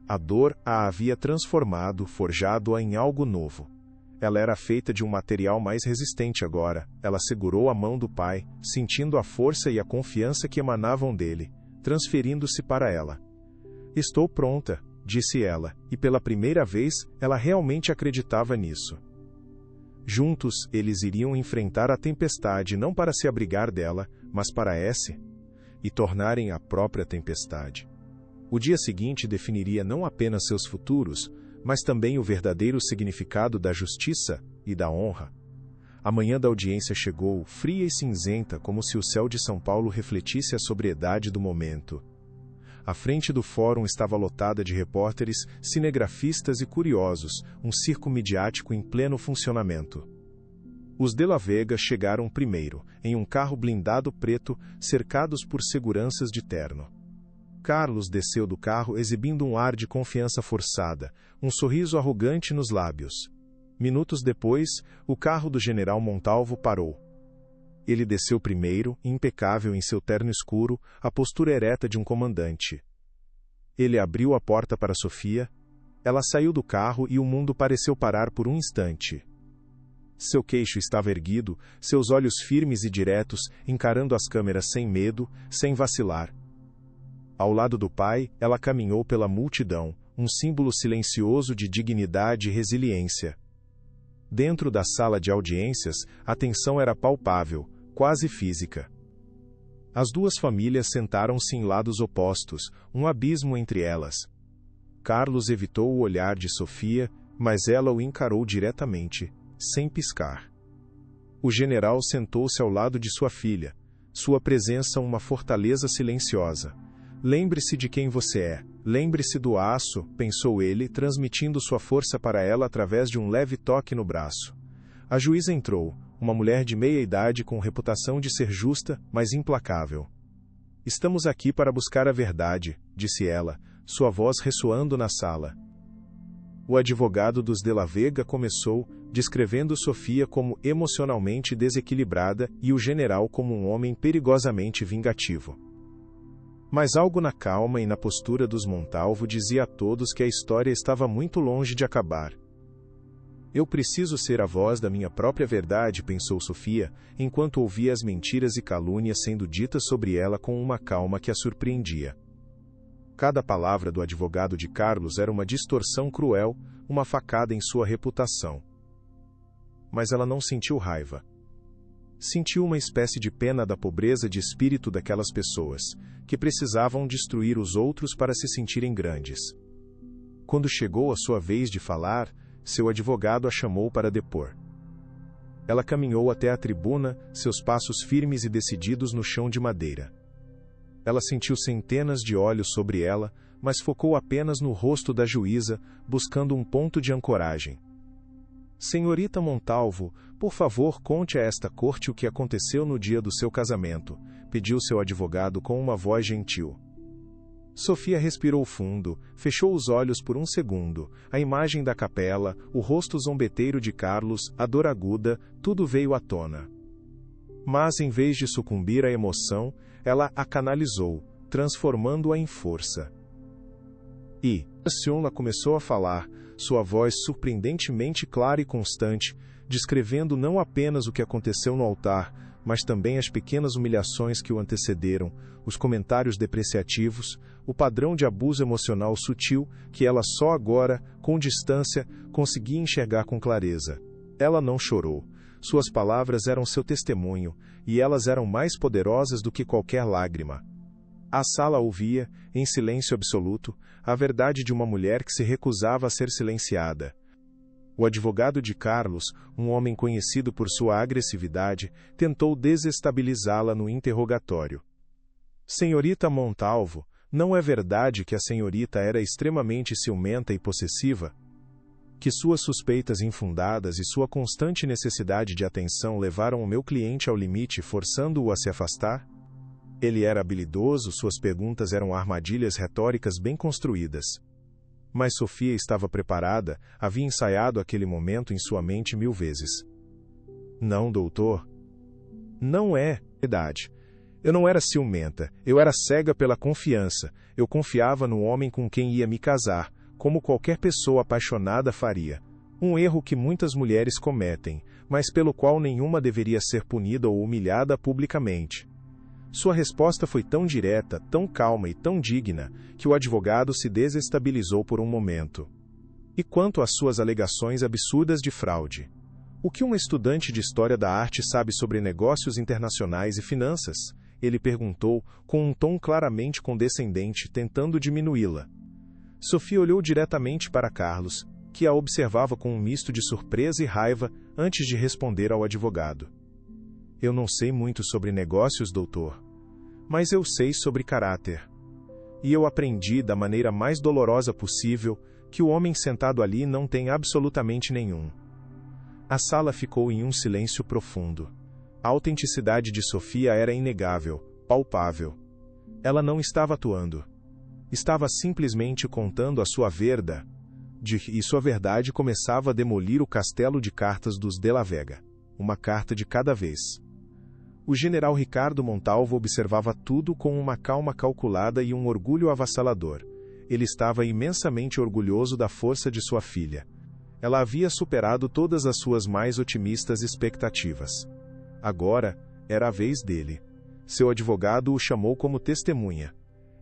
A dor a havia transformado, forjado-a em algo novo. Ela era feita de um material mais resistente agora. Ela segurou a mão do pai, sentindo a força e a confiança que emanavam dele, transferindo-se para ela. Estou pronta, disse ela, e pela primeira vez, ela realmente acreditava nisso. Juntos, eles iriam enfrentar a tempestade não para se abrigar dela, mas para e tornarem a própria tempestade. O dia seguinte definiria não apenas seus futuros, mas também o verdadeiro significado da justiça e da honra. A manhã da audiência chegou, fria e cinzenta, como se o céu de São Paulo refletisse a sobriedade do momento. A frente do fórum estava lotada de repórteres, cinegrafistas e curiosos, um circo midiático em pleno funcionamento. Os de la Vega chegaram primeiro, em um carro blindado preto, cercados por seguranças de terno. Carlos desceu do carro exibindo um ar de confiança forçada, um sorriso arrogante nos lábios. Minutos depois, o carro do general Montalvo parou. Ele desceu primeiro, impecável em seu terno escuro, a postura ereta de um comandante. Ele abriu a porta para Sofia. Ela saiu do carro e o mundo pareceu parar por um instante. Seu queixo estava erguido, seus olhos firmes e diretos, encarando as câmeras sem medo, sem vacilar. Ao lado do pai, ela caminhou pela multidão, um símbolo silencioso de dignidade e resiliência. Dentro da sala de audiências, a tensão era palpável, quase física. As duas famílias sentaram-se em lados opostos, um abismo entre elas. Carlos evitou o olhar de Sofia, mas ela o encarou diretamente, sem piscar. O general sentou-se ao lado de sua filha, sua presença uma fortaleza silenciosa. Lembre-se de quem você é. Lembre-se do aço, pensou ele, transmitindo sua força para ela através de um leve toque no braço. A juíza entrou, uma mulher de meia idade com reputação de ser justa, mas implacável. Estamos aqui para buscar a verdade, disse ela, sua voz ressoando na sala. O advogado dos de la Vega começou, descrevendo Sofia como emocionalmente desequilibrada e o general como um homem perigosamente vingativo. Mas algo na calma e na postura dos Montalvo dizia a todos que a história estava muito longe de acabar. Eu preciso ser a voz da minha própria verdade, pensou Sofia, enquanto ouvia as mentiras e calúnias sendo ditas sobre ela com uma calma que a surpreendia. Cada palavra do advogado de Carlos era uma distorção cruel, uma facada em sua reputação. Mas ela não sentiu raiva. Sentiu uma espécie de pena da pobreza de espírito daquelas pessoas, que precisavam destruir os outros para se sentirem grandes. Quando chegou a sua vez de falar, seu advogado a chamou para depor. Ela caminhou até a tribuna, seus passos firmes e decididos no chão de madeira. Ela sentiu centenas de olhos sobre ela, mas focou apenas no rosto da juíza, buscando um ponto de ancoragem. Senhorita Montalvo, por favor, conte a esta corte o que aconteceu no dia do seu casamento, pediu seu advogado com uma voz gentil. Sofia respirou fundo, fechou os olhos por um segundo, a imagem da capela, o rosto zombeteiro de Carlos, a dor aguda, tudo veio à tona. Mas, em vez de sucumbir à emoção, ela a canalizou, transformando-a em força. E, Sionla começou a falar, sua voz surpreendentemente clara e constante, descrevendo não apenas o que aconteceu no altar, mas também as pequenas humilhações que o antecederam, os comentários depreciativos, o padrão de abuso emocional sutil que ela só agora, com distância, conseguia enxergar com clareza. Ela não chorou. Suas palavras eram seu testemunho, e elas eram mais poderosas do que qualquer lágrima. A sala ouvia, em silêncio absoluto, a verdade de uma mulher que se recusava a ser silenciada. O advogado de Carlos, um homem conhecido por sua agressividade, tentou desestabilizá-la no interrogatório. Senhorita Montalvo, não é verdade que a senhorita era extremamente ciumenta e possessiva? Que suas suspeitas infundadas e sua constante necessidade de atenção levaram o meu cliente ao limite, forçando-o a se afastar? Ele era habilidoso, suas perguntas eram armadilhas retóricas bem construídas. Mas Sofia estava preparada, havia ensaiado aquele momento em sua mente 1000 vezes. Não, doutor. Não é verdade. Eu não era ciumenta, eu era cega pela confiança, eu confiava no homem com quem ia me casar, como qualquer pessoa apaixonada faria. Um erro que muitas mulheres cometem, mas pelo qual nenhuma deveria ser punida ou humilhada publicamente. Sua resposta foi tão direta, tão calma e tão digna, que o advogado se desestabilizou por um momento. E quanto às suas alegações absurdas de fraude? O que uma estudante de História da Arte sabe sobre negócios internacionais e finanças? Ele perguntou, com um tom claramente condescendente, tentando diminuí-la. Sofia olhou diretamente para Carlos, que a observava com um misto de surpresa e raiva, antes de responder ao advogado. Eu não sei muito sobre negócios, doutor. Mas eu sei sobre caráter. E eu aprendi, da maneira mais dolorosa possível, que o homem sentado ali não tem absolutamente nenhum. A sala ficou em um silêncio profundo. A autenticidade de Sofia era inegável, palpável. Ela não estava atuando. Estava simplesmente contando a sua verdade, e sua verdade começava a demolir o castelo de cartas dos de la Vega, uma carta de cada vez. O general Ricardo Montalvo observava tudo com uma calma calculada e um orgulho avassalador. Ele estava imensamente orgulhoso da força de sua filha. Ela havia superado todas as suas mais otimistas expectativas. Agora, era a vez dele. Seu advogado o chamou como testemunha.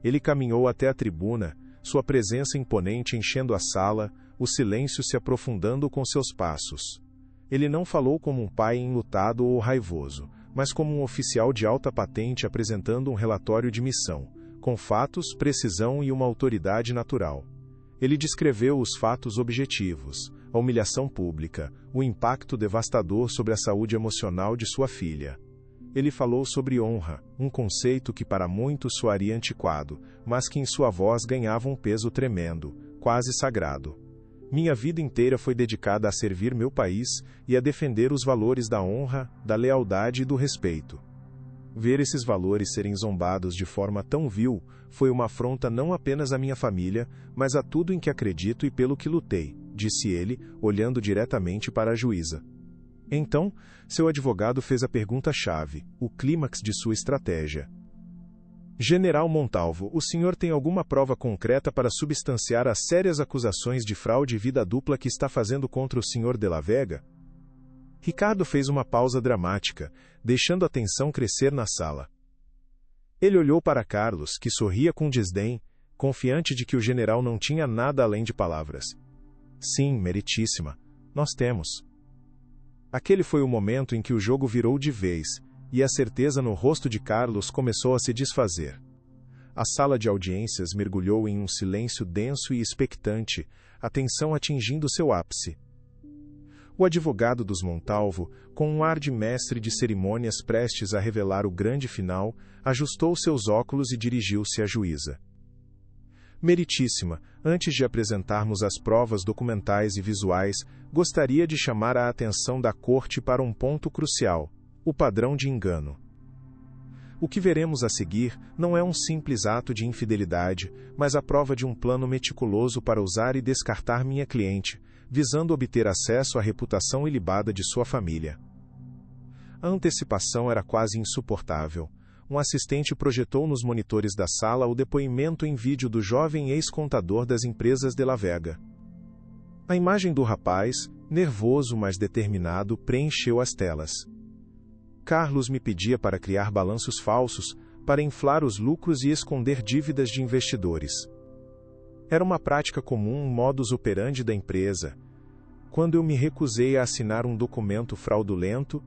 Ele caminhou até a tribuna, sua presença imponente enchendo a sala, o silêncio se aprofundando com seus passos. Ele não falou como um pai enlutado ou raivoso, mas como um oficial de alta patente apresentando um relatório de missão, com fatos, precisão e uma autoridade natural. Ele descreveu os fatos objetivos, a humilhação pública, o impacto devastador sobre a saúde emocional de sua filha. Ele falou sobre honra, um conceito que para muitos soaria antiquado, mas que em sua voz ganhava um peso tremendo, quase sagrado. Minha vida inteira foi dedicada a servir meu país e a defender os valores da honra, da lealdade e do respeito. Ver esses valores serem zombados de forma tão vil foi uma afronta não apenas à minha família, mas a tudo em que acredito e pelo que lutei, disse ele, olhando diretamente para a juíza. Então, seu advogado fez a pergunta-chave, o clímax de sua estratégia. General Montalvo, o senhor tem alguma prova concreta para substanciar as sérias acusações de fraude e vida dupla que está fazendo contra o senhor de la Vega? Ricardo fez uma pausa dramática, deixando a tensão crescer na sala. Ele olhou para Carlos, que sorria com desdém, confiante de que o general não tinha nada além de palavras. Sim, meritíssima, nós temos. Aquele foi o momento em que o jogo virou de vez, e a certeza no rosto de Carlos começou a se desfazer. A sala de audiências mergulhou em um silêncio denso e expectante, a tensão atingindo seu ápice. O advogado dos Montalvo, com um ar de mestre de cerimônias prestes a revelar o grande final, ajustou seus óculos e dirigiu-se à juíza. Meritíssima, antes de apresentarmos as provas documentais e visuais, gostaria de chamar a atenção da Corte para um ponto crucial: o padrão de engano. O que veremos a seguir não é um simples ato de infidelidade, mas a prova de um plano meticuloso para usar e descartar minha cliente, visando obter acesso à reputação ilibada de sua família. A antecipação era quase insuportável. Um assistente projetou nos monitores da sala o depoimento em vídeo do jovem ex-contador das empresas de la Vega. A imagem do rapaz, nervoso mas determinado, preencheu as telas. Carlos me pedia para criar balanços falsos, para inflar os lucros e esconder dívidas de investidores. Era uma prática comum, um modus operandi da empresa. Quando eu me recusei a assinar um documento fraudulento,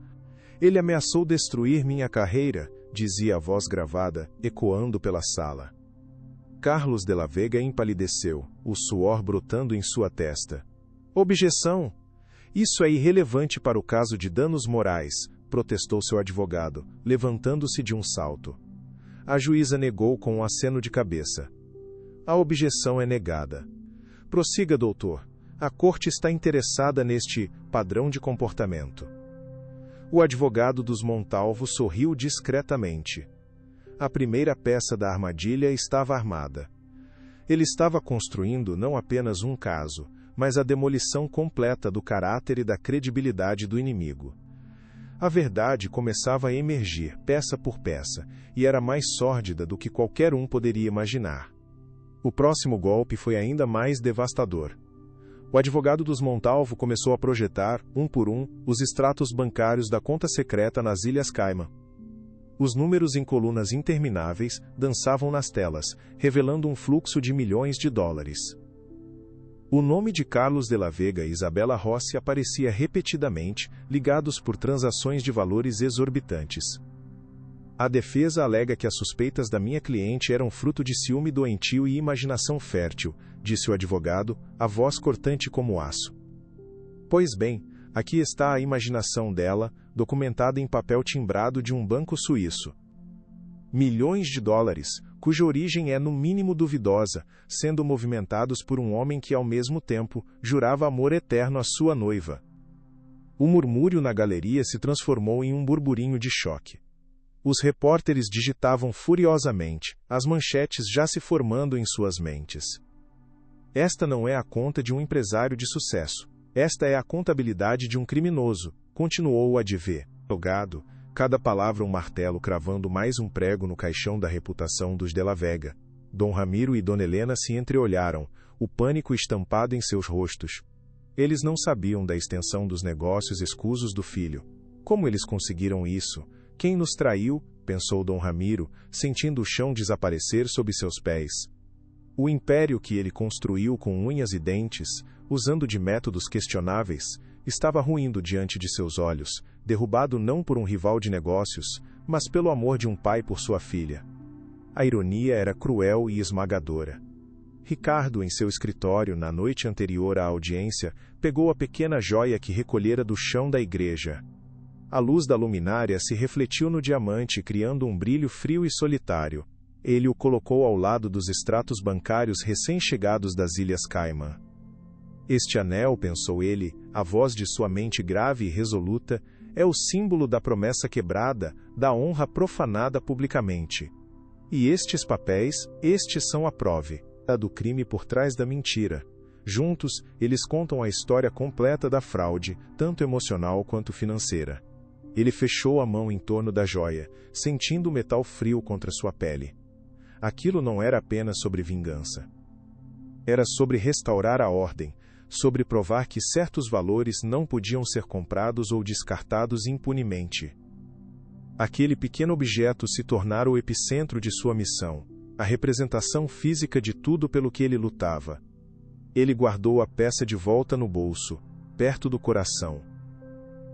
ele ameaçou destruir minha carreira, dizia a voz gravada, ecoando pela sala. Carlos de la Vega empalideceu, o suor brotando em sua testa. Objeção! Isso é irrelevante para o caso de danos morais, protestou seu advogado, levantando-se de um salto. A juíza negou com um aceno de cabeça. A objeção é negada. Prossiga, doutor. A corte está interessada neste padrão de comportamento. O advogado dos Montalvo sorriu discretamente. A primeira peça da armadilha estava armada. Ele estava construindo não apenas um caso, mas a demolição completa do caráter e da credibilidade do inimigo. A verdade começava a emergir, peça por peça, e era mais sórdida do que qualquer um poderia imaginar. O próximo golpe foi ainda mais devastador. O advogado dos Montalvo começou a projetar, um por um, os extratos bancários da conta secreta nas Ilhas Caimã. Os números em colunas intermináveis dançavam nas telas, revelando um fluxo de milhões de dólares. O nome de Carlos de la Vega e Isabela Rossi aparecia repetidamente, ligados por transações de valores exorbitantes. A defesa alega que as suspeitas da minha cliente eram fruto de ciúme doentio e imaginação fértil, disse o advogado, a voz cortante como aço. Pois bem, aqui está a imaginação dela, documentada em papel timbrado de um banco suíço. Milhões de dólares, cuja origem é no mínimo duvidosa, sendo movimentados por um homem que ao mesmo tempo jurava amor eterno à sua noiva. O murmúrio na galeria se transformou em um burburinho de choque. Os repórteres digitavam furiosamente, as manchetes já se formando em suas mentes. Esta não é a conta de um empresário de sucesso. Esta é a contabilidade de um criminoso, continuou o advogado, cada palavra um martelo cravando mais um prego no caixão da reputação dos de la Vega. Dom Ramiro e Dona Helena se entreolharam, o pânico estampado em seus rostos. Eles não sabiam da extensão dos negócios escusos do filho. Como eles conseguiram isso? Quem nos traiu? Pensou Dom Ramiro, sentindo o chão desaparecer sob seus pés. O império que ele construiu com unhas e dentes, usando de métodos questionáveis, estava ruindo diante de seus olhos, derrubado não por um rival de negócios, mas pelo amor de um pai por sua filha. A ironia era cruel e esmagadora. Ricardo, em seu escritório, na noite anterior à audiência, pegou a pequena joia que recolhera do chão da igreja. A luz da luminária se refletiu no diamante, criando um brilho frio e solitário. Ele o colocou ao lado dos extratos bancários recém-chegados das Ilhas Caimã. Este anel, pensou ele, a voz de sua mente grave e resoluta, é o símbolo da promessa quebrada, da honra profanada publicamente. E estes papéis, estes são a prova do crime por trás da mentira. Juntos, eles contam a história completa da fraude, tanto emocional quanto financeira. Ele fechou a mão em torno da joia, sentindo o metal frio contra sua pele. Aquilo não era apenas sobre vingança. Era sobre restaurar a ordem, sobre provar que certos valores não podiam ser comprados ou descartados impunemente. Aquele pequeno objeto se tornara o epicentro de sua missão, a representação física de tudo pelo que ele lutava. Ele guardou a peça de volta no bolso, perto do coração.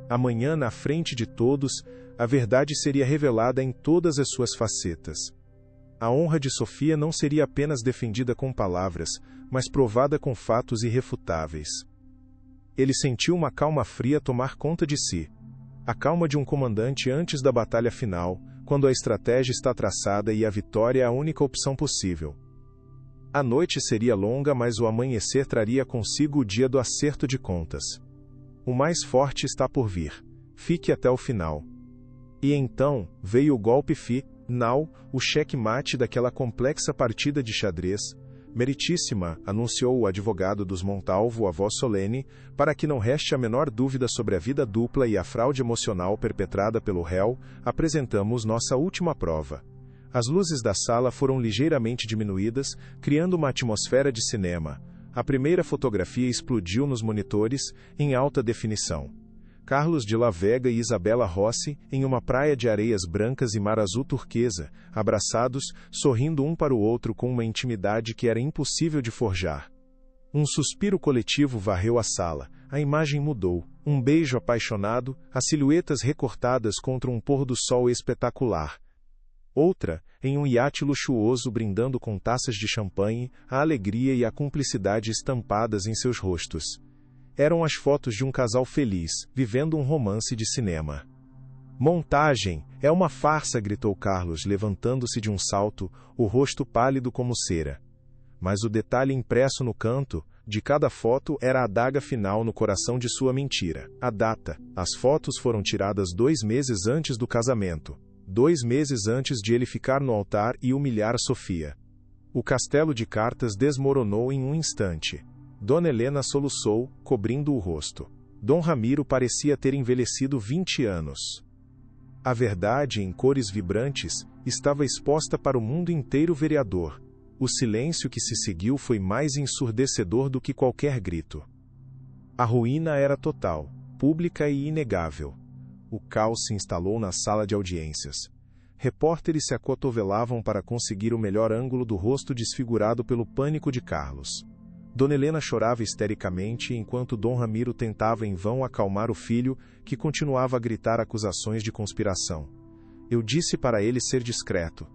Amanhã, na frente de todos, a verdade seria revelada em todas as suas facetas. A honra de Sofia não seria apenas defendida com palavras, mas provada com fatos irrefutáveis. Ele sentiu uma calma fria tomar conta de si. A calma de um comandante antes da batalha final, quando a estratégia está traçada e a vitória é a única opção possível. A noite seria longa, mas o amanhecer traria consigo o dia do acerto de contas. O mais forte está por vir. Fique até o final. E então, veio o golpe final, o checkmate daquela complexa partida de xadrez. Meritíssima, anunciou o advogado dos Montalvo a voz solene, para que não reste a menor dúvida sobre a vida dupla e a fraude emocional perpetrada pelo réu, apresentamos nossa última prova. As luzes da sala foram ligeiramente diminuídas, criando uma atmosfera de cinema. A primeira fotografia explodiu nos monitores, em alta definição. Carlos de La Vega e Isabela Rossi, em uma praia de areias brancas e mar azul turquesa, abraçados, sorrindo um para o outro com uma intimidade que era impossível de forjar. Um suspiro coletivo varreu a sala, a imagem mudou, um beijo apaixonado, as silhuetas recortadas contra um pôr do sol espetacular. Outra, em um iate luxuoso brindando com taças de champanhe, a alegria e a cumplicidade estampadas em seus rostos. Eram as fotos de um casal feliz, vivendo um romance de cinema. Montagem! É uma farsa, gritou Carlos, levantando-se de um salto, o rosto pálido como cera. Mas o detalhe impresso no canto de cada foto era a adaga final no coração de sua mentira. A data. As fotos foram tiradas 2 meses antes do casamento. 2 meses antes de ele ficar no altar e humilhar Sofia. O castelo de cartas desmoronou em um instante. Dona Helena soluçou, cobrindo o rosto. Dom Ramiro parecia ter envelhecido 20 anos. A verdade, em cores vibrantes, estava exposta para o mundo inteiro vereador. O silêncio que se seguiu foi mais ensurdecedor do que qualquer grito. A ruína era total, pública e inegável. O caos se instalou na sala de audiências. Repórteres se acotovelavam para conseguir o melhor ângulo do rosto desfigurado pelo pânico de Carlos. Dona Helena chorava histericamente enquanto Dom Ramiro tentava em vão acalmar o filho, que continuava a gritar acusações de conspiração. Eu disse para ele ser discreto.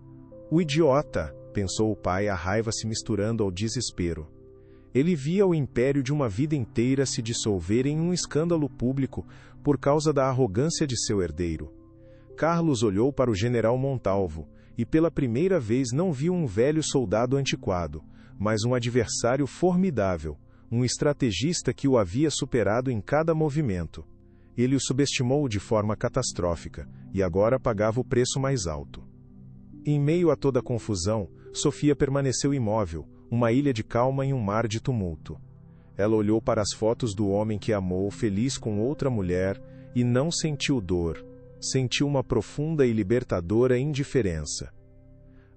O idiota, pensou o pai, a raiva se misturando ao desespero. Ele via o império de uma vida inteira se dissolver em um escândalo público por causa da arrogância de seu herdeiro. Carlos olhou para o general Montalvo, e pela primeira vez não viu um velho soldado antiquado, mas um adversário formidável, um estrategista que o havia superado em cada movimento. Ele o subestimou de forma catastrófica, e agora pagava o preço mais alto. Em meio a toda a confusão, Sofia permaneceu imóvel, uma ilha de calma em um mar de tumulto. Ela olhou para as fotos do homem que amou, feliz com outra mulher, e não sentiu dor. Sentiu uma profunda e libertadora indiferença.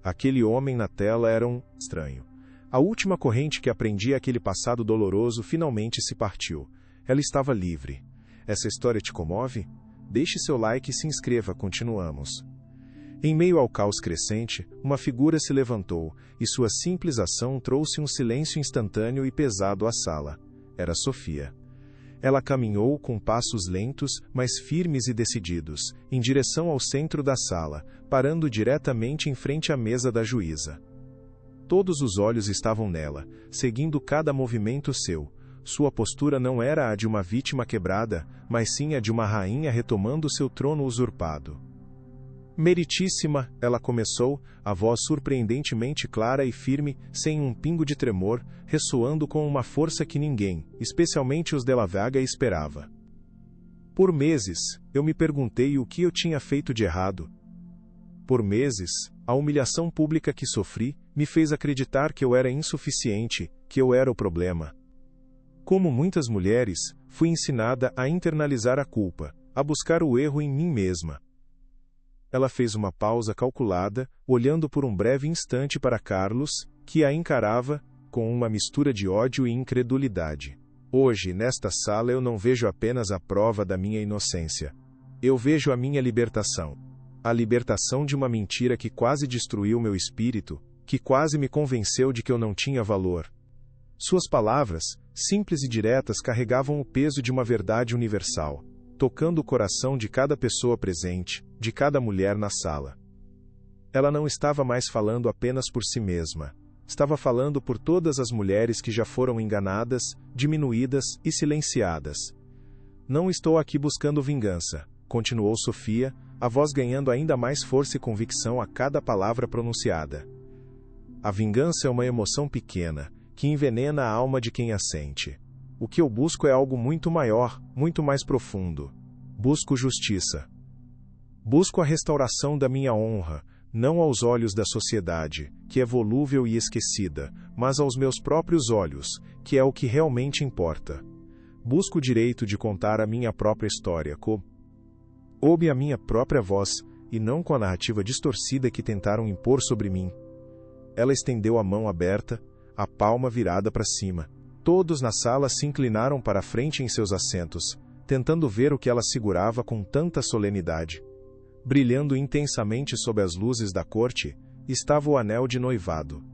Aquele homem na tela era um estranho. A última corrente que aprendia aquele passado doloroso finalmente se partiu. Ela estava livre. Essa história te comove? Deixe seu like e se inscreva, continuamos. Em meio ao caos crescente, uma figura se levantou, e sua simples ação trouxe um silêncio instantâneo e pesado à sala. Era Sofia. Ela caminhou com passos lentos, mas firmes e decididos, em direção ao centro da sala, parando diretamente em frente à mesa da juíza. Todos os olhos estavam nela, seguindo cada movimento seu. Sua postura não era a de uma vítima quebrada, mas sim a de uma rainha retomando seu trono usurpado. Meritíssima, ela começou, a voz surpreendentemente clara e firme, sem um pingo de tremor, ressoando com uma força que ninguém, especialmente os de la Vega, esperava. Por meses, eu me perguntei o que eu tinha feito de errado. Por meses, a humilhação pública que sofri me fez acreditar que eu era insuficiente, que eu era o problema. Como muitas mulheres, fui ensinada a internalizar a culpa, a buscar o erro em mim mesma. Ela fez uma pausa calculada, olhando por um breve instante para Carlos, que a encarava, com uma mistura de ódio e incredulidade. Hoje, nesta sala, eu não vejo apenas a prova da minha inocência. Eu vejo a minha libertação. A libertação de uma mentira que quase destruiu meu espírito, que quase me convenceu de que eu não tinha valor. Suas palavras, simples e diretas, carregavam o peso de uma verdade universal, tocando o coração de cada pessoa presente, de cada mulher na sala. Ela não estava mais falando apenas por si mesma. Estava falando por todas as mulheres que já foram enganadas, diminuídas e silenciadas. Não estou aqui buscando vingança, continuou Sofia, a voz ganhando ainda mais força e convicção a cada palavra pronunciada. A vingança é uma emoção pequena, que envenena a alma de quem a sente. O que eu busco é algo muito maior, muito mais profundo. Busco justiça. Busco a restauração da minha honra, não aos olhos da sociedade, que é volúvel e esquecida, mas aos meus próprios olhos, que é o que realmente importa. Busco o direito de contar a minha própria história, ouve a minha própria voz, e não com a narrativa distorcida que tentaram impor sobre mim. Ela estendeu a mão aberta, a palma virada para cima. Todos na sala se inclinaram para a frente em seus assentos, tentando ver o que ela segurava com tanta solenidade. Brilhando intensamente sob as luzes da corte, estava o anel de noivado.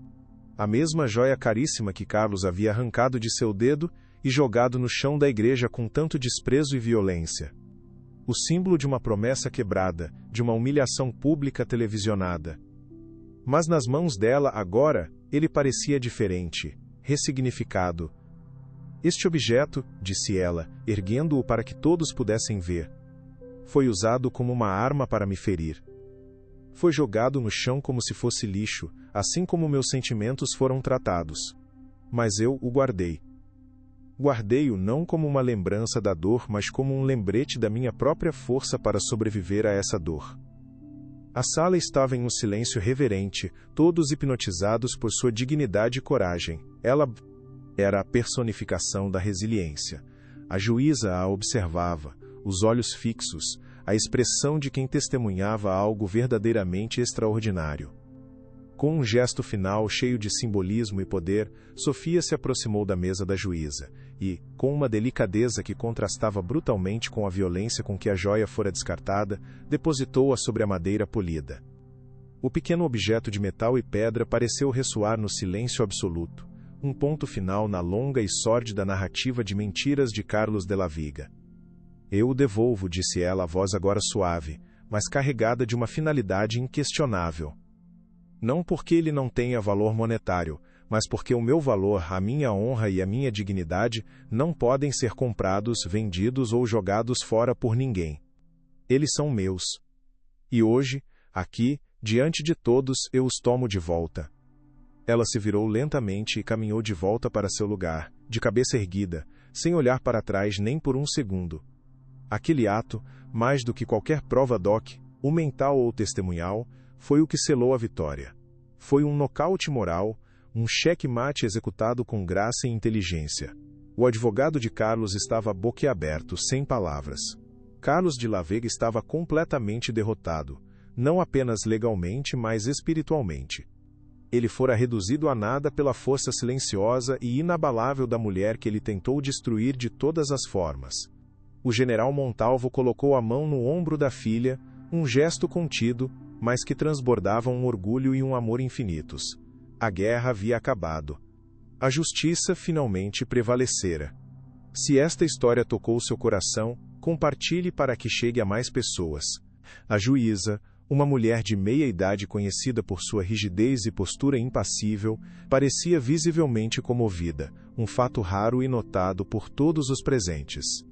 A mesma joia caríssima que Carlos havia arrancado de seu dedo e jogado no chão da igreja com tanto desprezo e violência. O símbolo de uma promessa quebrada, de uma humilhação pública televisionada. Mas nas mãos dela, agora, ele parecia diferente, ressignificado. Este objeto, disse ela, erguendo-o para que todos pudessem ver, foi usado como uma arma para me ferir. Foi jogado no chão como se fosse lixo, assim como meus sentimentos foram tratados. Mas eu o guardei. Guardei-o não como uma lembrança da dor, mas como um lembrete da minha própria força para sobreviver a essa dor. A sala estava em um silêncio reverente, todos hipnotizados por sua dignidade e coragem. Ela era a personificação da resiliência. A juíza a observava, os olhos fixos, a expressão de quem testemunhava algo verdadeiramente extraordinário. Com um gesto final cheio de simbolismo e poder, Sofia se aproximou da mesa da juíza e, com uma delicadeza que contrastava brutalmente com a violência com que a joia fora descartada, depositou-a sobre a madeira polida. O pequeno objeto de metal e pedra pareceu ressoar no silêncio absoluto, um ponto final na longa e sórdida narrativa de mentiras de Carlos de la Viga. Eu o devolvo, disse ela, a voz agora suave, mas carregada de uma finalidade inquestionável. Não porque ele não tenha valor monetário, mas porque o meu valor, a minha honra e a minha dignidade não podem ser comprados, vendidos ou jogados fora por ninguém. Eles são meus. E hoje, aqui, diante de todos, eu os tomo de volta. Ela se virou lentamente e caminhou de volta para seu lugar, de cabeça erguida, sem olhar para trás nem por um segundo. Aquele ato, mais do que qualquer prova o mental ou testemunhal, foi o que selou a vitória. Foi um nocaute moral, um cheque-mate executado com graça e inteligência. O advogado de Carlos estava boquiaberto, sem palavras. Carlos de la Vega estava completamente derrotado, não apenas legalmente, mas espiritualmente. Ele fora reduzido a nada pela força silenciosa e inabalável da mulher que ele tentou destruir de todas as formas. O general Montalvo colocou a mão no ombro da filha, um gesto contido, mas que transbordava um orgulho e um amor infinitos. A guerra havia acabado. A justiça finalmente prevalecera. Se esta história tocou seu coração, compartilhe para que chegue a mais pessoas. A juíza, uma mulher de meia idade conhecida por sua rigidez e postura impassível, parecia visivelmente comovida, um fato raro e notado por todos os presentes.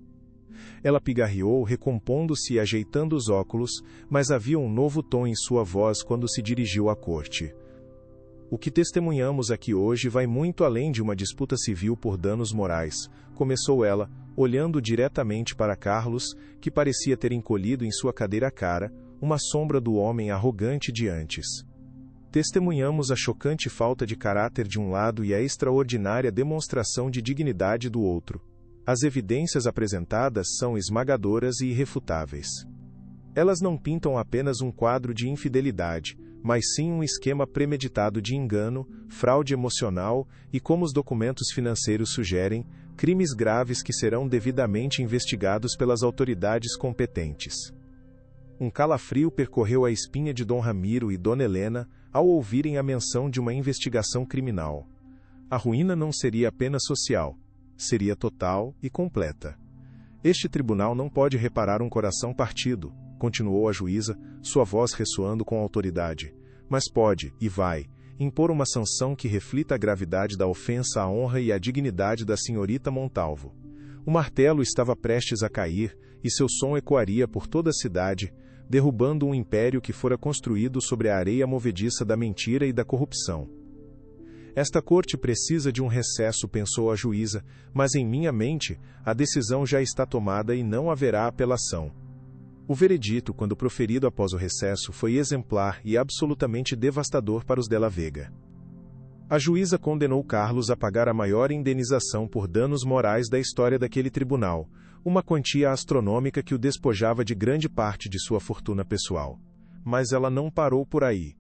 Ela pigarreou, recompondo-se e ajeitando os óculos, mas havia um novo tom em sua voz quando se dirigiu à corte. O que testemunhamos aqui hoje vai muito além de uma disputa civil por danos morais, começou ela, olhando diretamente para Carlos, que parecia ter encolhido em sua cadeira a cara, uma sombra do homem arrogante de antes. Testemunhamos a chocante falta de caráter de um lado e a extraordinária demonstração de dignidade do outro. As evidências apresentadas são esmagadoras e irrefutáveis. Elas não pintam apenas um quadro de infidelidade, mas sim um esquema premeditado de engano, fraude emocional e, como os documentos financeiros sugerem, crimes graves que serão devidamente investigados pelas autoridades competentes. Um calafrio percorreu a espinha de Dom Ramiro e Dona Helena ao ouvirem a menção de uma investigação criminal. A ruína não seria apenas social, seria total e completa. Este tribunal não pode reparar um coração partido, continuou a juíza, sua voz ressoando com autoridade, mas pode, e vai, impor uma sanção que reflita a gravidade da ofensa à honra e à dignidade da senhorita Montalvo. O martelo estava prestes a cair, e seu som ecoaria por toda a cidade, derrubando um império que fora construído sobre a areia movediça da mentira e da corrupção. Esta corte precisa de um recesso, pensou a juíza, mas em minha mente, a decisão já está tomada e não haverá apelação. O veredito, quando proferido após o recesso, foi exemplar e absolutamente devastador para os Della Vega. A juíza condenou Carlos a pagar a maior indenização por danos morais da história daquele tribunal, uma quantia astronômica que o despojava de grande parte de sua fortuna pessoal. Mas ela não parou por aí.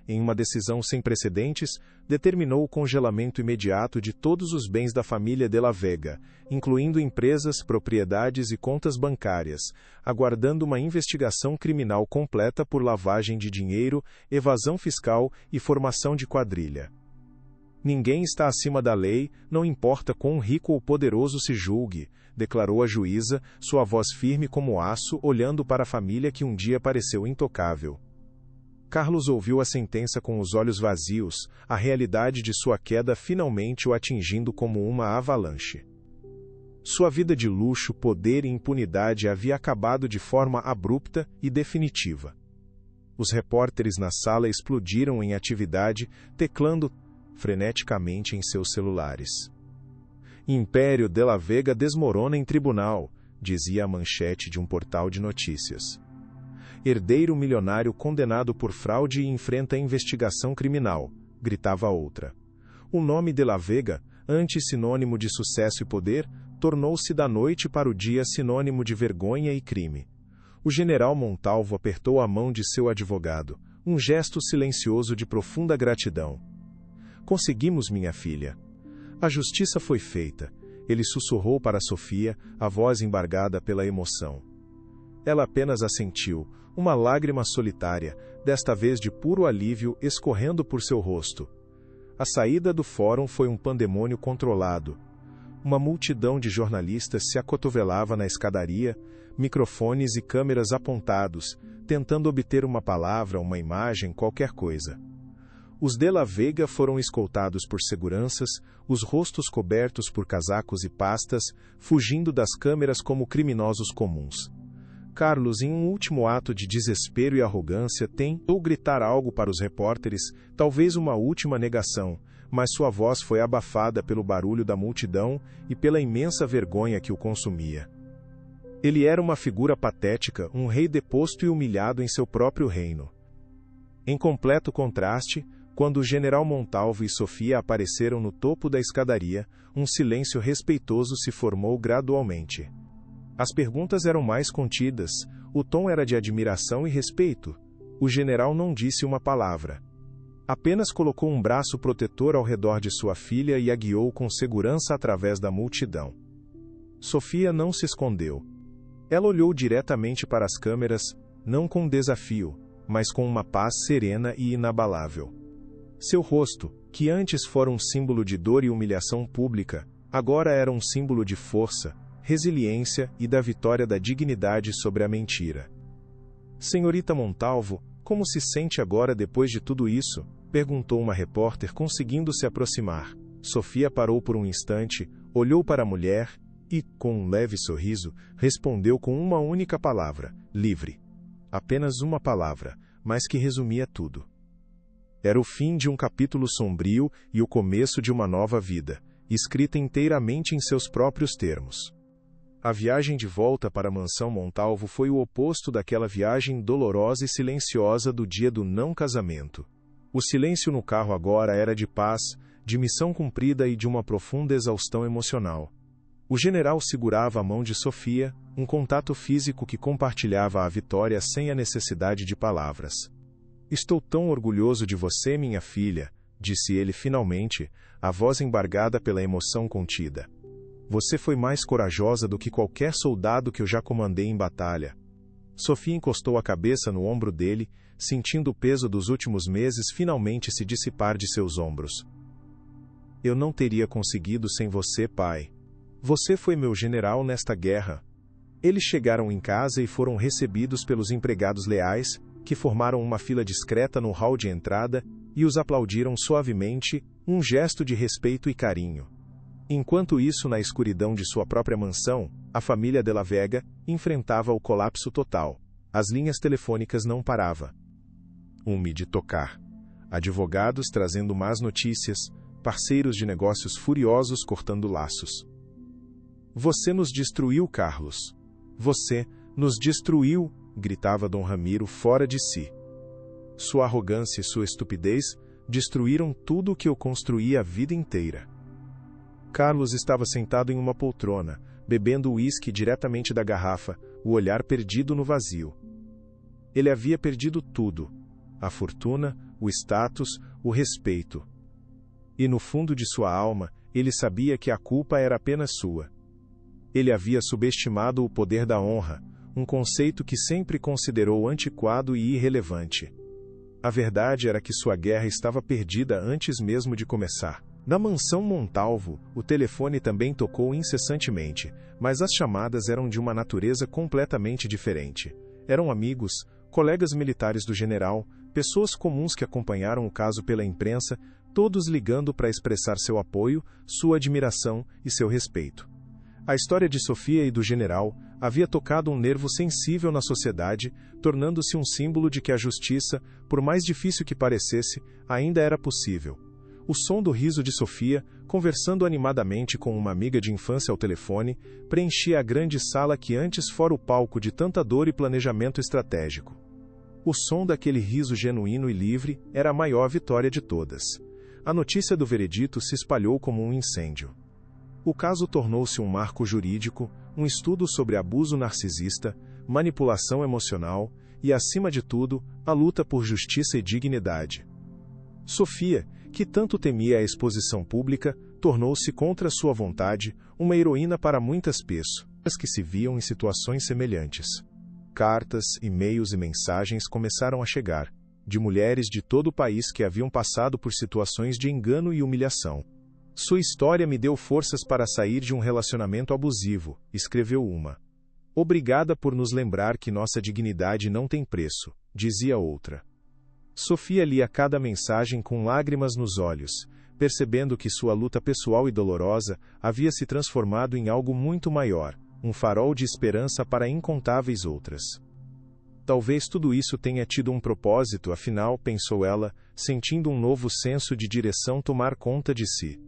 Em uma decisão sem precedentes, determinou o congelamento imediato de todos os bens da família Della Vega, incluindo empresas, propriedades e contas bancárias, aguardando uma investigação criminal completa por lavagem de dinheiro, evasão fiscal e formação de quadrilha. Ninguém está acima da lei, não importa quão rico ou poderoso se julgue, declarou a juíza, sua voz firme como aço, olhando para a família que um dia pareceu intocável. Carlos ouviu a sentença com os olhos vazios, a realidade de sua queda finalmente o atingindo como uma avalanche. Sua vida de luxo, poder e impunidade havia acabado de forma abrupta e definitiva. Os repórteres na sala explodiram em atividade, teclando freneticamente em seus celulares. Império Della Vega desmorona em tribunal, dizia a manchete de um portal de notícias. Herdeiro milionário condenado por fraude e enfrenta investigação criminal, gritava outra. O nome Della Vega, antes sinônimo de sucesso e poder, tornou-se da noite para o dia sinônimo de vergonha e crime. O general Montalvo apertou a mão de seu advogado, um gesto silencioso de profunda gratidão. Conseguimos, minha filha. A justiça foi feita. Ele sussurrou para Sofia, a voz embargada pela emoção. Ela apenas assentiu, uma lágrima solitária, desta vez de puro alívio, escorrendo por seu rosto. A saída do fórum foi um pandemônio controlado. Uma multidão de jornalistas se acotovelava na escadaria, microfones e câmeras apontados, tentando obter uma palavra, uma imagem, qualquer coisa. Os Della Vega foram escoltados por seguranças, os rostos cobertos por casacos e pastas, fugindo das câmeras como criminosos comuns. Carlos, em um último ato de desespero e arrogância, tentou gritar algo para os repórteres, talvez uma última negação, mas sua voz foi abafada pelo barulho da multidão e pela imensa vergonha que o consumia. Ele era uma figura patética, um rei deposto e humilhado em seu próprio reino. Em completo contraste, quando o general Montalvo e Sofia apareceram no topo da escadaria, um silêncio respeitoso se formou gradualmente. As perguntas eram mais contidas, o tom era de admiração e respeito. O general não disse uma palavra. Apenas colocou um braço protetor ao redor de sua filha e a guiou com segurança através da multidão. Sofia não se escondeu. Ela olhou diretamente para as câmeras, não com desafio, mas com uma paz serena e inabalável. Seu rosto, que antes fora um símbolo de dor e humilhação pública, agora era um símbolo de força, resiliência e da vitória da dignidade sobre a mentira. Senhorita Montalvo, como se sente agora depois de tudo isso? Perguntou uma repórter conseguindo se aproximar. Sofia parou por um instante, olhou para a mulher, e, com um leve sorriso, respondeu com uma única palavra: livre. Apenas uma palavra, mas que resumia tudo. Era o fim de um capítulo sombrio e o começo de uma nova vida, escrita inteiramente em seus próprios termos. A viagem de volta para a mansão Montalvo foi o oposto daquela viagem dolorosa e silenciosa do dia do não casamento. O silêncio no carro agora era de paz, de missão cumprida e de uma profunda exaustão emocional. O general segurava a mão de Sofia, um contato físico que compartilhava a vitória sem a necessidade de palavras. Estou tão orgulhoso de você, minha filha, disse ele finalmente, a voz embargada pela emoção contida. Você foi mais corajosa do que qualquer soldado que eu já comandei em batalha. Sofia encostou a cabeça no ombro dele, sentindo o peso dos últimos meses finalmente se dissipar de seus ombros. Eu não teria conseguido sem você, pai. Você foi meu general nesta guerra. Eles chegaram em casa e foram recebidos pelos empregados leais, que formaram uma fila discreta no hall de entrada e os aplaudiram suavemente, um gesto de respeito e carinho. Enquanto isso, na escuridão de sua própria mansão, a família de la Vega enfrentava o colapso total. As linhas telefônicas não paravam de tocar. Advogados trazendo más notícias, parceiros de negócios furiosos cortando laços. Você nos destruiu, Carlos. Você nos destruiu, gritava Dom Ramiro fora de si. Sua arrogância e sua estupidez destruíram tudo o que eu construí a vida inteira. Carlos estava sentado em uma poltrona, bebendo uísque diretamente da garrafa, o olhar perdido no vazio. Ele havia perdido tudo: a fortuna, o status, o respeito. E no fundo de sua alma, ele sabia que a culpa era apenas sua. Ele havia subestimado o poder da honra, um conceito que sempre considerou antiquado e irrelevante. A verdade era que sua guerra estava perdida antes mesmo de começar. Na mansão Montalvo, o telefone também tocou incessantemente, mas as chamadas eram de uma natureza completamente diferente. Eram amigos, colegas militares do general, pessoas comuns que acompanharam o caso pela imprensa, todos ligando para expressar seu apoio, sua admiração e seu respeito. A história de Sofia e do general havia tocado um nervo sensível na sociedade, tornando-se um símbolo de que a justiça, por mais difícil que parecesse, ainda era possível. O som do riso de Sofia, conversando animadamente com uma amiga de infância ao telefone, preenchia a grande sala que antes fora o palco de tanta dor e planejamento estratégico. O som daquele riso genuíno e livre era a maior vitória de todas. A notícia do veredito se espalhou como um incêndio. O caso tornou-se um marco jurídico, um estudo sobre abuso narcisista, manipulação emocional e, acima de tudo, a luta por justiça e dignidade. Sofia, que tanto temia a exposição pública, tornou-se contra sua vontade uma heroína para muitas pessoas que se viam em situações semelhantes. Cartas, e-mails e mensagens começaram a chegar, de mulheres de todo o país que haviam passado por situações de engano e humilhação. Sua história me deu forças para sair de um relacionamento abusivo, escreveu uma. Obrigada por nos lembrar que nossa dignidade não tem preço, dizia outra. Sofia lia cada mensagem com lágrimas nos olhos, percebendo que sua luta pessoal e dolorosa havia se transformado em algo muito maior, um farol de esperança para incontáveis outras. Talvez tudo isso tenha tido um propósito, afinal, pensou ela, sentindo um novo senso de direção tomar conta de si.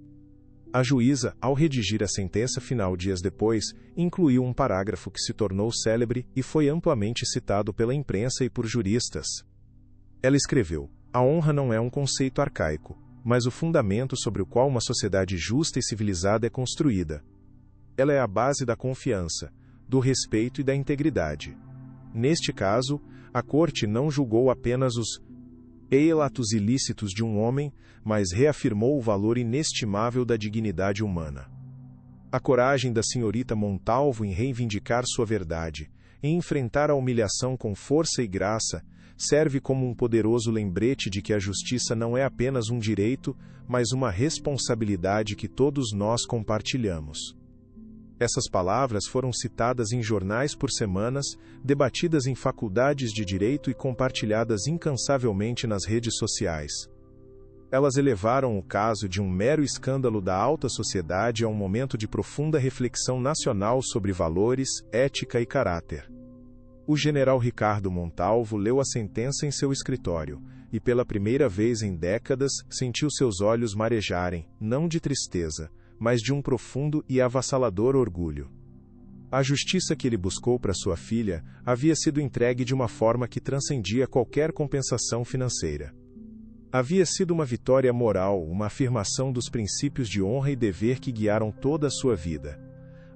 A juíza, ao redigir a sentença final dias depois, incluiu um parágrafo que se tornou célebre e foi amplamente citado pela imprensa e por juristas. Ela escreveu: a honra não é um conceito arcaico, mas o fundamento sobre o qual uma sociedade justa e civilizada é construída. Ela é a base da confiança, do respeito e da integridade. Neste caso, a corte não julgou apenas os atos ilícitos de um homem, mas reafirmou o valor inestimável da dignidade humana. A coragem da senhorita Montalvo em reivindicar sua verdade, em enfrentar a humilhação com força e graça, serve como um poderoso lembrete de que a justiça não é apenas um direito, mas uma responsabilidade que todos nós compartilhamos. Essas palavras foram citadas em jornais por semanas, debatidas em faculdades de direito e compartilhadas incansavelmente nas redes sociais. Elas elevaram o caso de um mero escândalo da alta sociedade a um momento de profunda reflexão nacional sobre valores, ética e caráter. O general Ricardo Montalvo leu a sentença em seu escritório, e pela primeira vez em décadas sentiu seus olhos marejarem, não de tristeza, mas de um profundo e avassalador orgulho. A justiça que ele buscou para sua filha havia sido entregue de uma forma que transcendia qualquer compensação financeira. Havia sido uma vitória moral, uma afirmação dos princípios de honra e dever que guiaram toda a sua vida.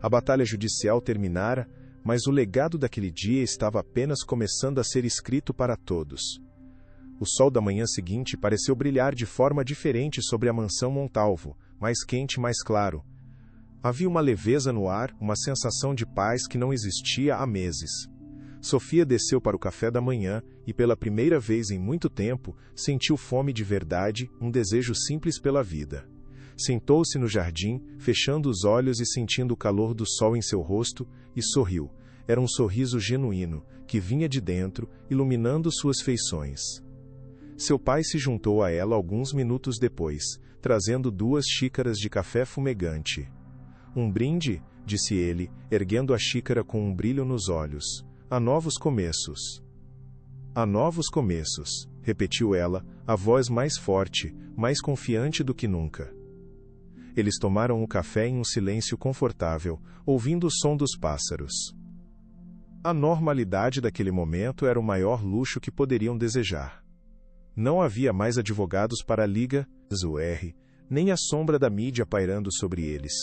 A batalha judicial terminara, mas o legado daquele dia estava apenas começando a ser escrito para todos. O sol da manhã seguinte pareceu brilhar de forma diferente sobre a mansão Montalvo, mais quente e mais claro. Havia uma leveza no ar, uma sensação de paz que não existia há meses. Sofia desceu para o café da manhã e, pela primeira vez em muito tempo, sentiu fome de verdade, um desejo simples pela vida. Sentou-se no jardim, fechando os olhos e sentindo o calor do sol em seu rosto, e sorriu. Era um sorriso genuíno, que vinha de dentro, iluminando suas feições. Seu pai se juntou a ela alguns minutos depois, trazendo 2 xícaras de café fumegante. Um brinde, disse ele, erguendo a xícara com um brilho nos olhos. Há novos começos. Há novos começos, repetiu ela, a voz mais forte, mais confiante do que nunca. Eles tomaram o café em um silêncio confortável, ouvindo o som dos pássaros. A normalidade daquele momento era o maior luxo que poderiam desejar. Não havia mais advogados para a Liga, ZUR, nem a sombra da mídia pairando sobre eles.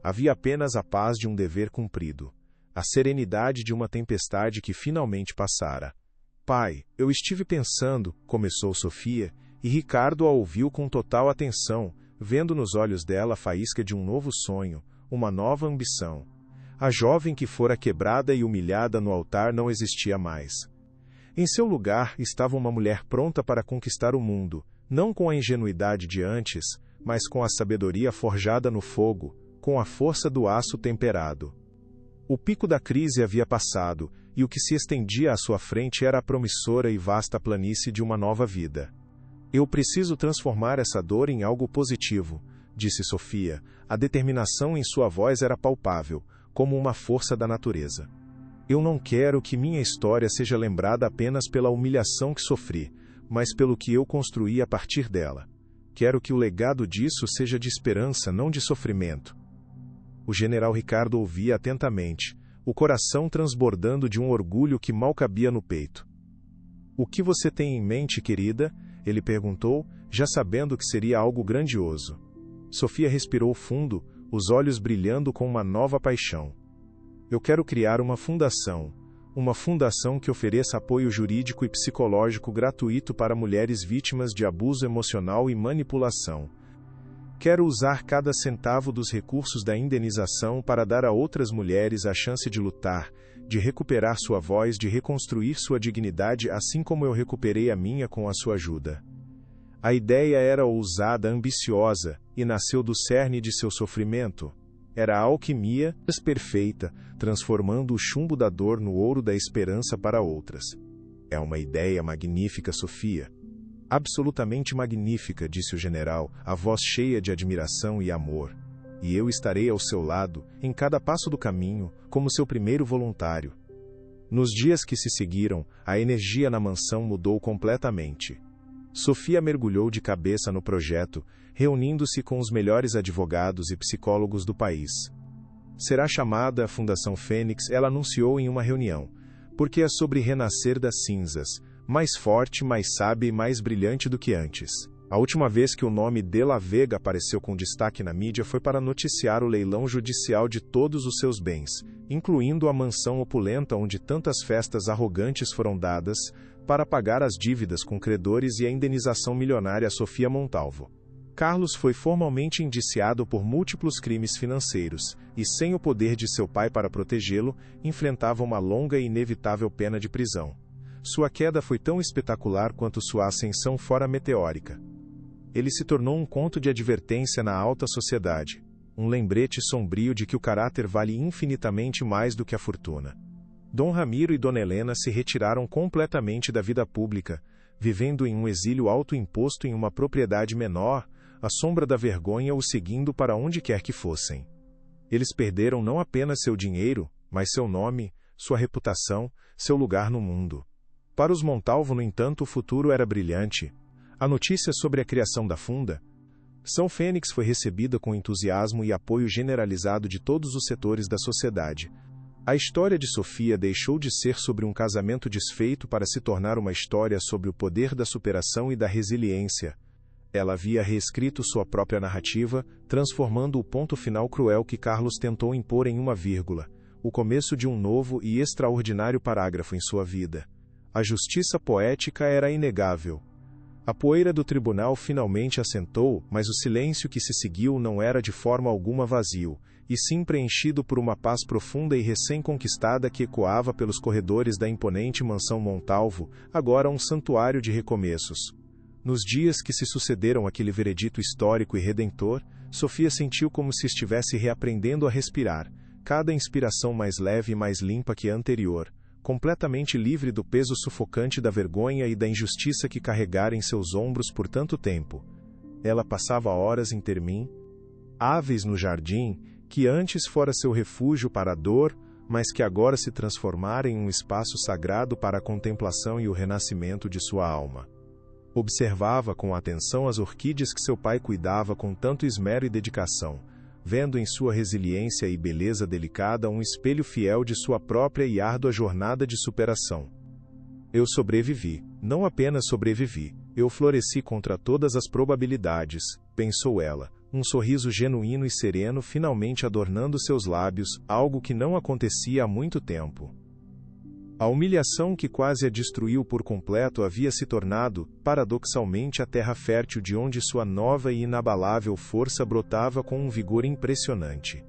Havia apenas a paz de um dever cumprido. A serenidade de uma tempestade que finalmente passara. Pai, eu estive pensando, começou Sofia, e Ricardo a ouviu com total atenção, vendo nos olhos dela a faísca de um novo sonho, uma nova ambição. A jovem que fora quebrada e humilhada no altar não existia mais. Em seu lugar estava uma mulher pronta para conquistar o mundo, não com a ingenuidade de antes, mas com a sabedoria forjada no fogo, com a força do aço temperado. O pico da crise havia passado, e o que se estendia à sua frente era a promissora e vasta planície de uma nova vida. Eu preciso transformar essa dor em algo positivo, disse Sofia. A determinação em sua voz era palpável, como uma força da natureza. Eu não quero que minha história seja lembrada apenas pela humilhação que sofri, mas pelo que eu construí a partir dela. Quero que o legado disso seja de esperança, não de sofrimento. O general Ricardo ouvia atentamente, o coração transbordando de um orgulho que mal cabia no peito. O que você tem em mente, querida? Ele perguntou, já sabendo que seria algo grandioso. Sofia respirou fundo, os olhos brilhando com uma nova paixão. Eu quero criar uma fundação que ofereça apoio jurídico e psicológico gratuito para mulheres vítimas de abuso emocional e manipulação. Quero usar cada centavo dos recursos da indenização para dar a outras mulheres a chance de lutar, de recuperar sua voz, de reconstruir sua dignidade, assim como eu recuperei a minha com a sua ajuda. A ideia era ousada, ambiciosa, e nasceu do cerne de seu sofrimento. Era a alquimia perfeita, transformando o chumbo da dor no ouro da esperança para outras. É uma ideia magnífica, Sofia. Absolutamente magnífica, disse o general, a voz cheia de admiração e amor. E eu estarei ao seu lado, em cada passo do caminho, como seu primeiro voluntário. Nos dias que se seguiram, a energia na mansão mudou completamente. Sofia mergulhou de cabeça no projeto, reunindo-se com os melhores advogados e psicólogos do país. Será chamada a Fundação Fênix, ela anunciou em uma reunião, porque é sobre renascer das cinzas, mais forte, mais sábia e mais brilhante do que antes. A última vez que o nome De La Vega apareceu com destaque na mídia foi para noticiar o leilão judicial de todos os seus bens, incluindo a mansão opulenta onde tantas festas arrogantes foram dadas, para pagar as dívidas com credores e a indenização milionária a Sofia Montalvo. Carlos foi formalmente indiciado por múltiplos crimes financeiros, e sem o poder de seu pai para protegê-lo, enfrentava uma longa e inevitável pena de prisão. Sua queda foi tão espetacular quanto sua ascensão fora meteórica. Ele se tornou um conto de advertência na alta sociedade, um lembrete sombrio de que o caráter vale infinitamente mais do que a fortuna. Dom Ramiro e Dona Helena se retiraram completamente da vida pública, vivendo em um exílio autoimposto em uma propriedade menor, a sombra da vergonha os seguindo para onde quer que fossem. Eles perderam não apenas seu dinheiro, mas seu nome, sua reputação, seu lugar no mundo. Para os Montalvo, no entanto, o futuro era brilhante. A notícia sobre a criação da funda São Fênix foi recebida com entusiasmo e apoio generalizado de todos os setores da sociedade. A história de Sofia deixou de ser sobre um casamento desfeito para se tornar uma história sobre o poder da superação e da resiliência. Ela havia reescrito sua própria narrativa, transformando o ponto final cruel que Carlos tentou impor em uma vírgula, o começo de um novo e extraordinário parágrafo em sua vida. A justiça poética era inegável. A poeira do tribunal finalmente assentou, mas o silêncio que se seguiu não era de forma alguma vazio, e sim preenchido por uma paz profunda e recém-conquistada que ecoava pelos corredores da imponente mansão Montalvo, agora um santuário de recomeços. Nos dias que se sucederam àquele veredito histórico e redentor, Sofia sentiu como se estivesse reaprendendo a respirar, cada inspiração mais leve e mais limpa que a anterior, completamente livre do peso sufocante da vergonha e da injustiça que carregara em seus ombros por tanto tempo. Ela passava horas intermináveis no jardim, que antes fora seu refúgio para a dor, mas que agora se transformara em um espaço sagrado para a contemplação e o renascimento de sua alma. Observava com atenção as orquídeas que seu pai cuidava com tanto esmero e dedicação, vendo em sua resiliência e beleza delicada um espelho fiel de sua própria e árdua jornada de superação. Eu sobrevivi, não apenas sobrevivi, eu floresci contra todas as probabilidades, pensou ela, um sorriso genuíno e sereno finalmente adornando seus lábios, algo que não acontecia há muito tempo. A humilhação que quase a destruiu por completo havia se tornado, paradoxalmente, a terra fértil de onde sua nova e inabalável força brotava com um vigor impressionante.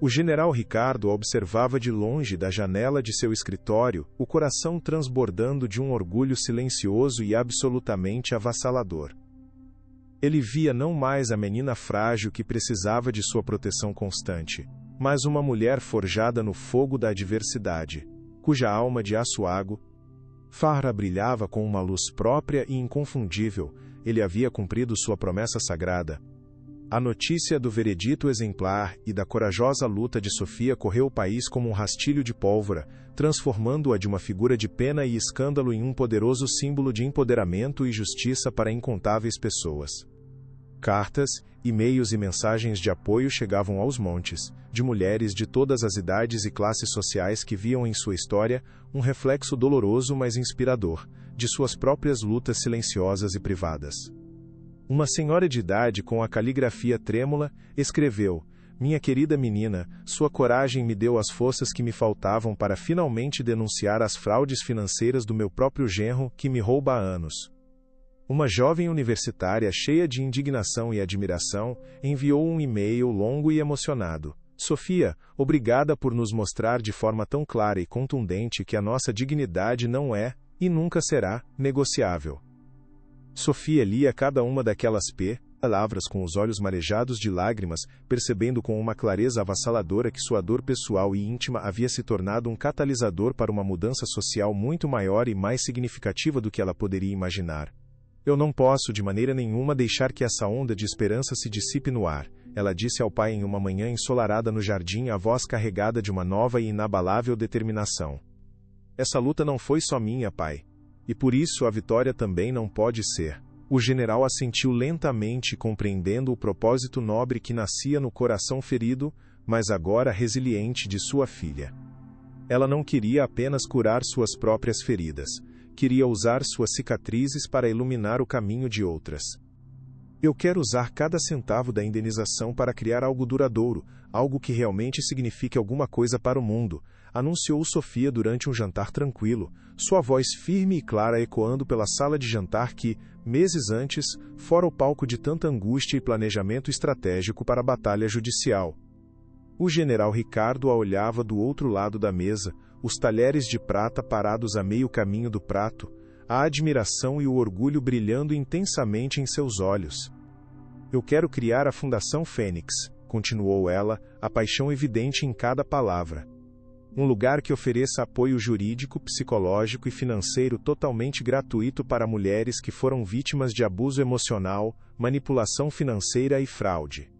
O general Ricardo a observava de longe da janela de seu escritório, o coração transbordando de um orgulho silencioso e absolutamente avassalador. Ele via não mais a menina frágil que precisava de sua proteção constante, mas uma mulher forjada no fogo da adversidade, cuja alma de aço Farra brilhava com uma luz própria e inconfundível. Ele havia cumprido sua promessa sagrada. A notícia do veredito exemplar e da corajosa luta de Sofia correu o país como um rastilho de pólvora, transformando-a de uma figura de pena e escândalo em um poderoso símbolo de empoderamento e justiça para incontáveis pessoas. Cartas, e-mails e mensagens de apoio chegavam aos montes, de mulheres de todas as idades e classes sociais que viam em sua história um reflexo doloroso mas inspirador, de suas próprias lutas silenciosas e privadas. Uma senhora de idade com a caligrafia trêmula, escreveu: "Minha querida menina, sua coragem me deu as forças que me faltavam para finalmente denunciar as fraudes financeiras do meu próprio genro, que me rouba há anos." Uma jovem universitária cheia de indignação e admiração, enviou um e-mail longo e emocionado. "Sofia, obrigada por nos mostrar de forma tão clara e contundente que a nossa dignidade não é, e nunca será, negociável." Sofia lia cada uma daquelas palavras com os olhos marejados de lágrimas, percebendo com uma clareza avassaladora que sua dor pessoal e íntima havia se tornado um catalisador para uma mudança social muito maior e mais significativa do que ela poderia imaginar. "Eu não posso de maneira nenhuma deixar que essa onda de esperança se dissipe no ar", ela disse ao pai em uma manhã ensolarada no jardim, a voz carregada de uma nova e inabalável determinação. "Essa luta não foi só minha, pai. E por isso a vitória também não pode ser." O general assentiu lentamente, compreendendo o propósito nobre que nascia no coração ferido, mas agora resiliente de sua filha. Ela não queria apenas curar suas próprias feridas. Queria usar suas cicatrizes para iluminar o caminho de outras. "Eu quero usar cada centavo da indenização para criar algo duradouro, algo que realmente signifique alguma coisa para o mundo", anunciou Sofia durante um jantar tranquilo, sua voz firme e clara ecoando pela sala de jantar que, meses antes, fora o palco de tanta angústia e planejamento estratégico para a batalha judicial. O general Ricardo a olhava do outro lado da mesa, os talheres de prata parados a meio caminho do prato, a admiração e o orgulho brilhando intensamente em seus olhos. "Eu quero criar a Fundação Fênix", continuou ela, a paixão evidente em cada palavra. Um lugar que ofereça apoio jurídico, psicológico e financeiro totalmente gratuito para mulheres que foram vítimas de abuso emocional, manipulação financeira e fraude.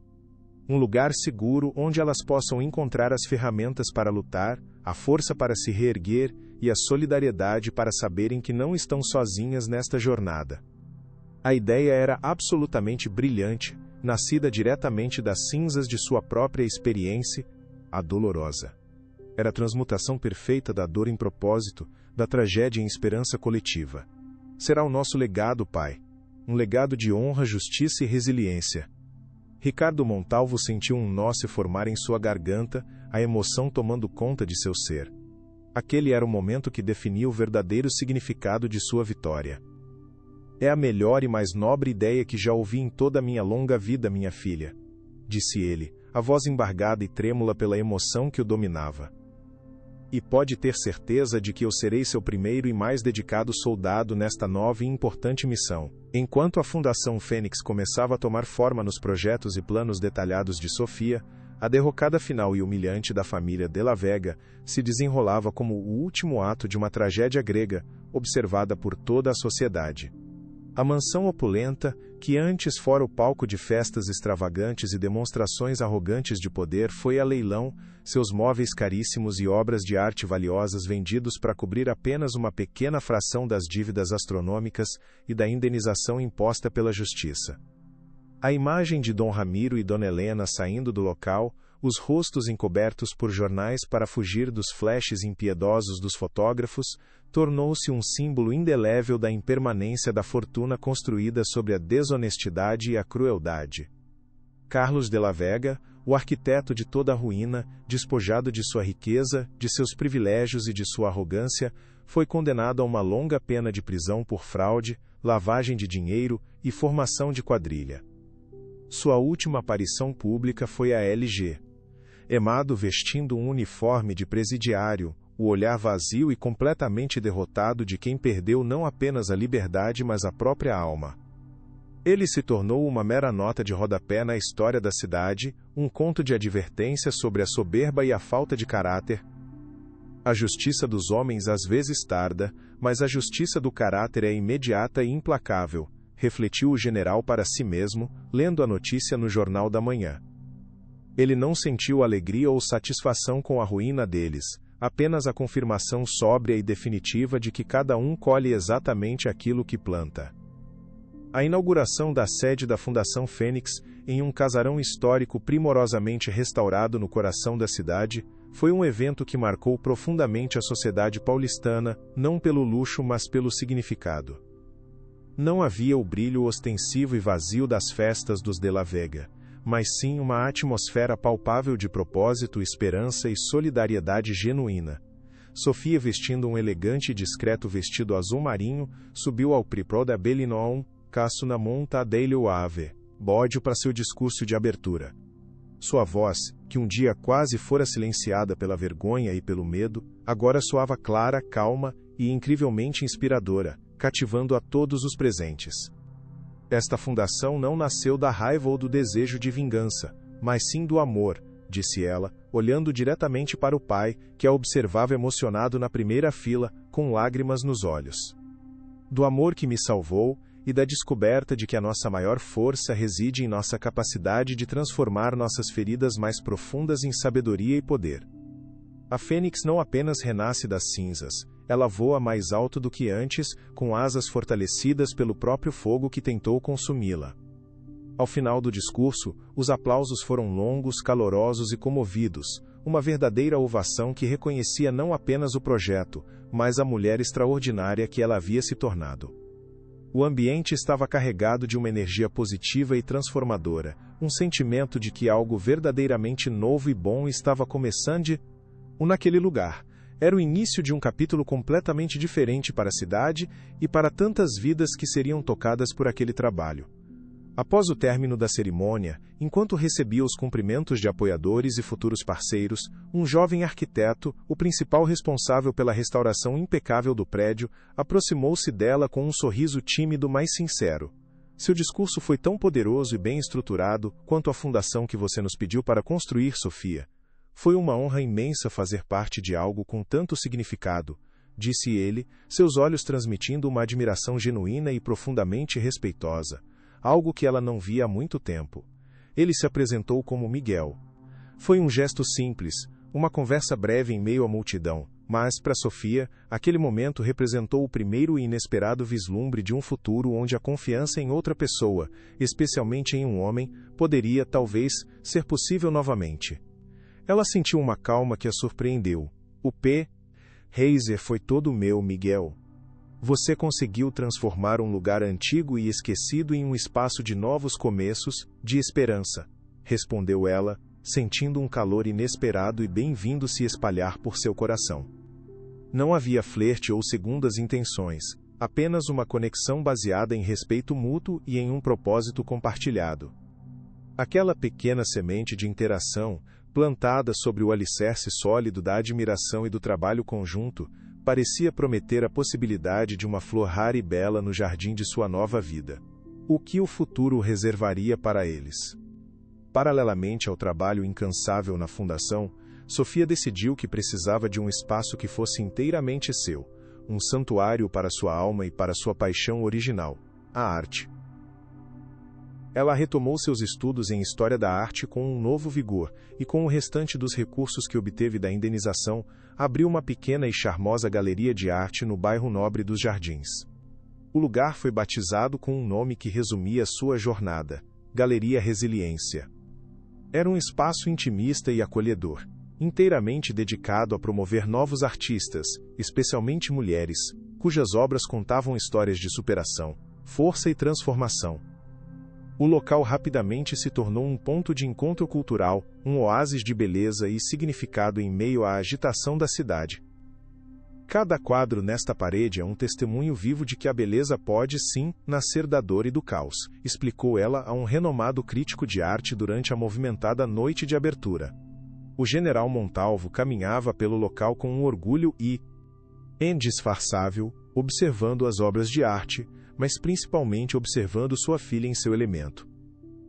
Um lugar seguro onde elas possam encontrar as ferramentas para lutar, a força para se reerguer e a solidariedade para saberem que não estão sozinhas nesta jornada. A ideia era absolutamente brilhante, nascida diretamente das cinzas de sua própria experiência, a dolorosa. Era a transmutação perfeita da dor em propósito, da tragédia em esperança coletiva. Será o nosso legado, Pai. Um legado de honra, justiça e resiliência. Ricardo Montalvo sentiu um nó se formar em sua garganta, a emoção tomando conta de seu ser. Aquele era o momento que definia o verdadeiro significado de sua vitória. É a melhor e mais nobre ideia que já ouvi em toda a minha longa vida, minha filha, disse ele, a voz embargada e trêmula pela emoção que o dominava. E pode ter certeza de que eu serei seu primeiro e mais dedicado soldado nesta nova e importante missão. Enquanto a Fundação Fênix começava a tomar forma nos projetos e planos detalhados de Sofia, a derrocada final e humilhante da família de la Vega se desenrolava como o último ato de uma tragédia grega, observada por toda a sociedade. A mansão opulenta, que antes fora o palco de festas extravagantes e demonstrações arrogantes de poder, foi a leilão, seus móveis caríssimos e obras de arte valiosas vendidos para cobrir apenas uma pequena fração das dívidas astronômicas e da indenização imposta pela justiça. A imagem de Dom Ramiro e Dona Helena saindo do local, os rostos encobertos por jornais para fugir dos flashes impiedosos dos fotógrafos, tornou-se um símbolo indelével da impermanência da fortuna construída sobre a desonestidade e a crueldade. Carlos de la Vega, o arquiteto de toda a ruína, despojado de sua riqueza, de seus privilégios e de sua arrogância, foi condenado a uma longa pena de prisão por fraude, lavagem de dinheiro e formação de quadrilha. Sua última aparição pública foi a LG. Emado vestindo um uniforme de presidiário, o olhar vazio e completamente derrotado de quem perdeu não apenas a liberdade mas a própria alma. Ele se tornou uma mera nota de rodapé na história da cidade, um conto de advertência sobre a soberba e a falta de caráter. A justiça dos homens às vezes tarda, mas a justiça do caráter é imediata e implacável, refletiu o general para si mesmo, lendo a notícia no Jornal da Manhã. Ele não sentiu alegria ou satisfação com a ruína deles, apenas a confirmação sóbria e definitiva de que cada um colhe exatamente aquilo que planta. A inauguração da sede da Fundação Fênix, em um casarão histórico primorosamente restaurado no coração da cidade, foi um evento que marcou profundamente a sociedade paulistana, não pelo luxo mas pelo significado. Não havia o brilho ostensivo e vazio das festas dos de la Vega, mas sim uma atmosfera palpável de propósito, esperança e solidariedade genuína. Sofia, vestindo um elegante e discreto vestido azul marinho, subiu ao Pripro da Bellinon, Casso na Monta Adelio Ave, bódio para seu discurso de abertura. Sua voz, que um dia quase fora silenciada pela vergonha e pelo medo, agora soava clara, calma e incrivelmente inspiradora, cativando a todos os presentes. Esta fundação não nasceu da raiva ou do desejo de vingança, mas sim do amor, disse ela, olhando diretamente para o pai, que a observava emocionado na primeira fila, com lágrimas nos olhos. Do amor que me salvou, e da descoberta de que a nossa maior força reside em nossa capacidade de transformar nossas feridas mais profundas em sabedoria e poder. A fênix não apenas renasce das cinzas, ela voa mais alto do que antes, com asas fortalecidas pelo próprio fogo que tentou consumi-la. Ao final do discurso, os aplausos foram longos, calorosos e comovidos, uma verdadeira ovação que reconhecia não apenas o projeto, mas a mulher extraordinária que ela havia se tornado. O ambiente estava carregado de uma energia positiva e transformadora, um sentimento de que algo verdadeiramente novo e bom estava começando naquele lugar. Era o início de um capítulo completamente diferente para a cidade e para tantas vidas que seriam tocadas por aquele trabalho. Após o término da cerimônia, enquanto recebia os cumprimentos de apoiadores e futuros parceiros, um jovem arquiteto, o principal responsável pela restauração impecável do prédio, aproximou-se dela com um sorriso tímido mas sincero. Seu discurso foi tão poderoso e bem estruturado quanto a fundação que você nos pediu para construir, Sofia. Foi uma honra imensa fazer parte de algo com tanto significado, disse ele, seus olhos transmitindo uma admiração genuína e profundamente respeitosa, algo que ela não via há muito tempo. Ele se apresentou como Miguel. Foi um gesto simples, uma conversa breve em meio à multidão, mas, para Sofia, aquele momento representou o primeiro e inesperado vislumbre de um futuro onde a confiança em outra pessoa, especialmente em um homem, poderia, talvez, ser possível novamente. Ela sentiu uma calma que a surpreendeu. O P. Reiser foi todo meu, Miguel. Você conseguiu transformar um lugar antigo e esquecido em um espaço de novos começos, de esperança, respondeu ela, sentindo um calor inesperado e bem-vindo se espalhar por seu coração. Não havia flerte ou segundas intenções, apenas uma conexão baseada em respeito mútuo e em um propósito compartilhado. Aquela pequena semente de interação, plantada sobre o alicerce sólido da admiração e do trabalho conjunto, parecia prometer a possibilidade de uma flor rara e bela no jardim de sua nova vida. O que o futuro reservaria para eles? Paralelamente ao trabalho incansável na fundação, Sofia decidiu que precisava de um espaço que fosse inteiramente seu, um santuário para sua alma e para sua paixão original, a arte. Ela retomou seus estudos em História da Arte com um novo vigor e, com o restante dos recursos que obteve da indenização, abriu uma pequena e charmosa galeria de arte no bairro nobre dos Jardins. O lugar foi batizado com um nome que resumia sua jornada: Galeria Resiliência. Era um espaço intimista e acolhedor, inteiramente dedicado a promover novos artistas, especialmente mulheres, cujas obras contavam histórias de superação, força e transformação. O local rapidamente se tornou um ponto de encontro cultural, um oásis de beleza e significado em meio à agitação da cidade. Cada quadro nesta parede é um testemunho vivo de que a beleza pode, sim, nascer da dor e do caos, explicou ela a um renomado crítico de arte durante a movimentada noite de abertura. O general Montalvo caminhava pelo local com um orgulho indisfarçável, observando as obras de arte, mas principalmente observando sua filha em seu elemento.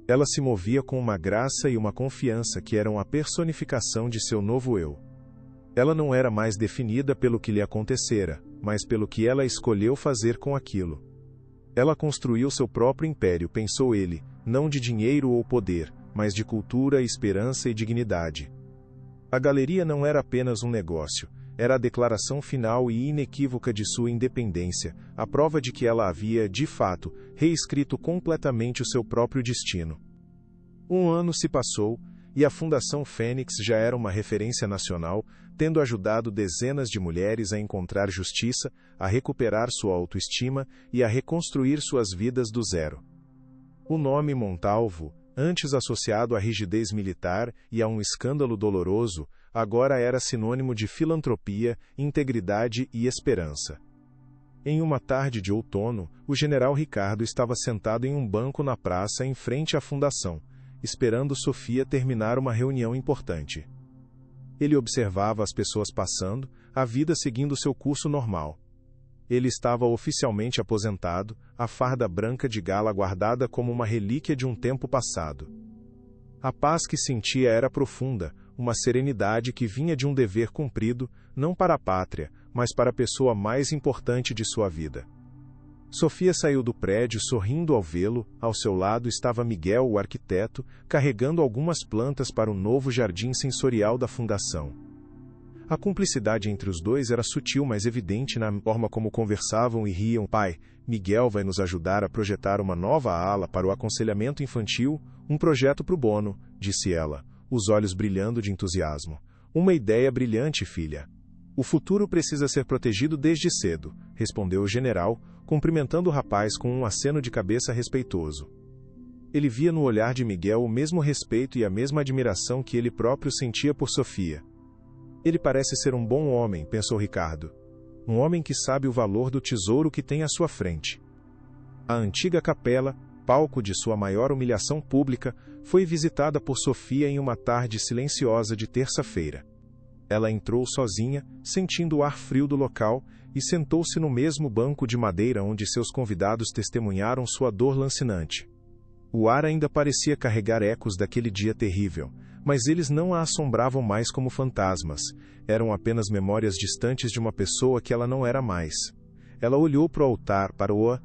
Ela se movia com uma graça e uma confiança que eram a personificação de seu novo eu. Ela não era mais definida pelo que lhe acontecera, mas pelo que ela escolheu fazer com aquilo. Ela construiu seu próprio império, pensou ele, não de dinheiro ou poder, mas de cultura, esperança e dignidade. A galeria não era apenas um negócio, era a declaração final e inequívoca de sua independência, a prova de que ela havia, de fato, reescrito completamente o seu próprio destino. Um ano se passou, e a Fundação Fênix já era uma referência nacional, tendo ajudado dezenas de mulheres a encontrar justiça, a recuperar sua autoestima e a reconstruir suas vidas do zero. O nome Montalvo, antes associado à rigidez militar e a um escândalo doloroso, agora era sinônimo de filantropia, integridade e esperança. Em uma tarde de outono, o general Ricardo estava sentado em um banco na praça em frente à fundação, esperando Sofia terminar uma reunião importante. Ele observava as pessoas passando, a vida seguindo seu curso normal. Ele estava oficialmente aposentado, a farda branca de gala guardada como uma relíquia de um tempo passado. A paz que sentia era profunda, uma serenidade que vinha de um dever cumprido, não para a pátria, mas para a pessoa mais importante de sua vida. Sofia saiu do prédio sorrindo ao vê-lo, ao seu lado estava Miguel, o arquiteto, carregando algumas plantas para o novo jardim sensorial da fundação. A cumplicidade entre os dois era sutil, mas evidente na forma como conversavam e riam. Pai, Miguel vai nos ajudar a projetar uma nova ala para o aconselhamento infantil, um projeto pro Bono, disse ela, os olhos brilhando de entusiasmo. Uma ideia brilhante, filha. O futuro precisa ser protegido desde cedo, respondeu o general, cumprimentando o rapaz com um aceno de cabeça respeitoso. Ele via no olhar de Miguel o mesmo respeito e a mesma admiração que ele próprio sentia por Sofia. Ele parece ser um bom homem, pensou Ricardo. Um homem que sabe o valor do tesouro que tem à sua frente. A antiga capela, palco de sua maior humilhação pública, foi visitada por Sofia em uma tarde silenciosa de terça-feira. Ela entrou sozinha, sentindo o ar frio do local, e sentou-se no mesmo banco de madeira onde seus convidados testemunharam sua dor lancinante. O ar ainda parecia carregar ecos daquele dia terrível, Mas eles não a assombravam mais como fantasmas, eram apenas memórias distantes de uma pessoa que ela não era mais. Ela olhou para o altar, para o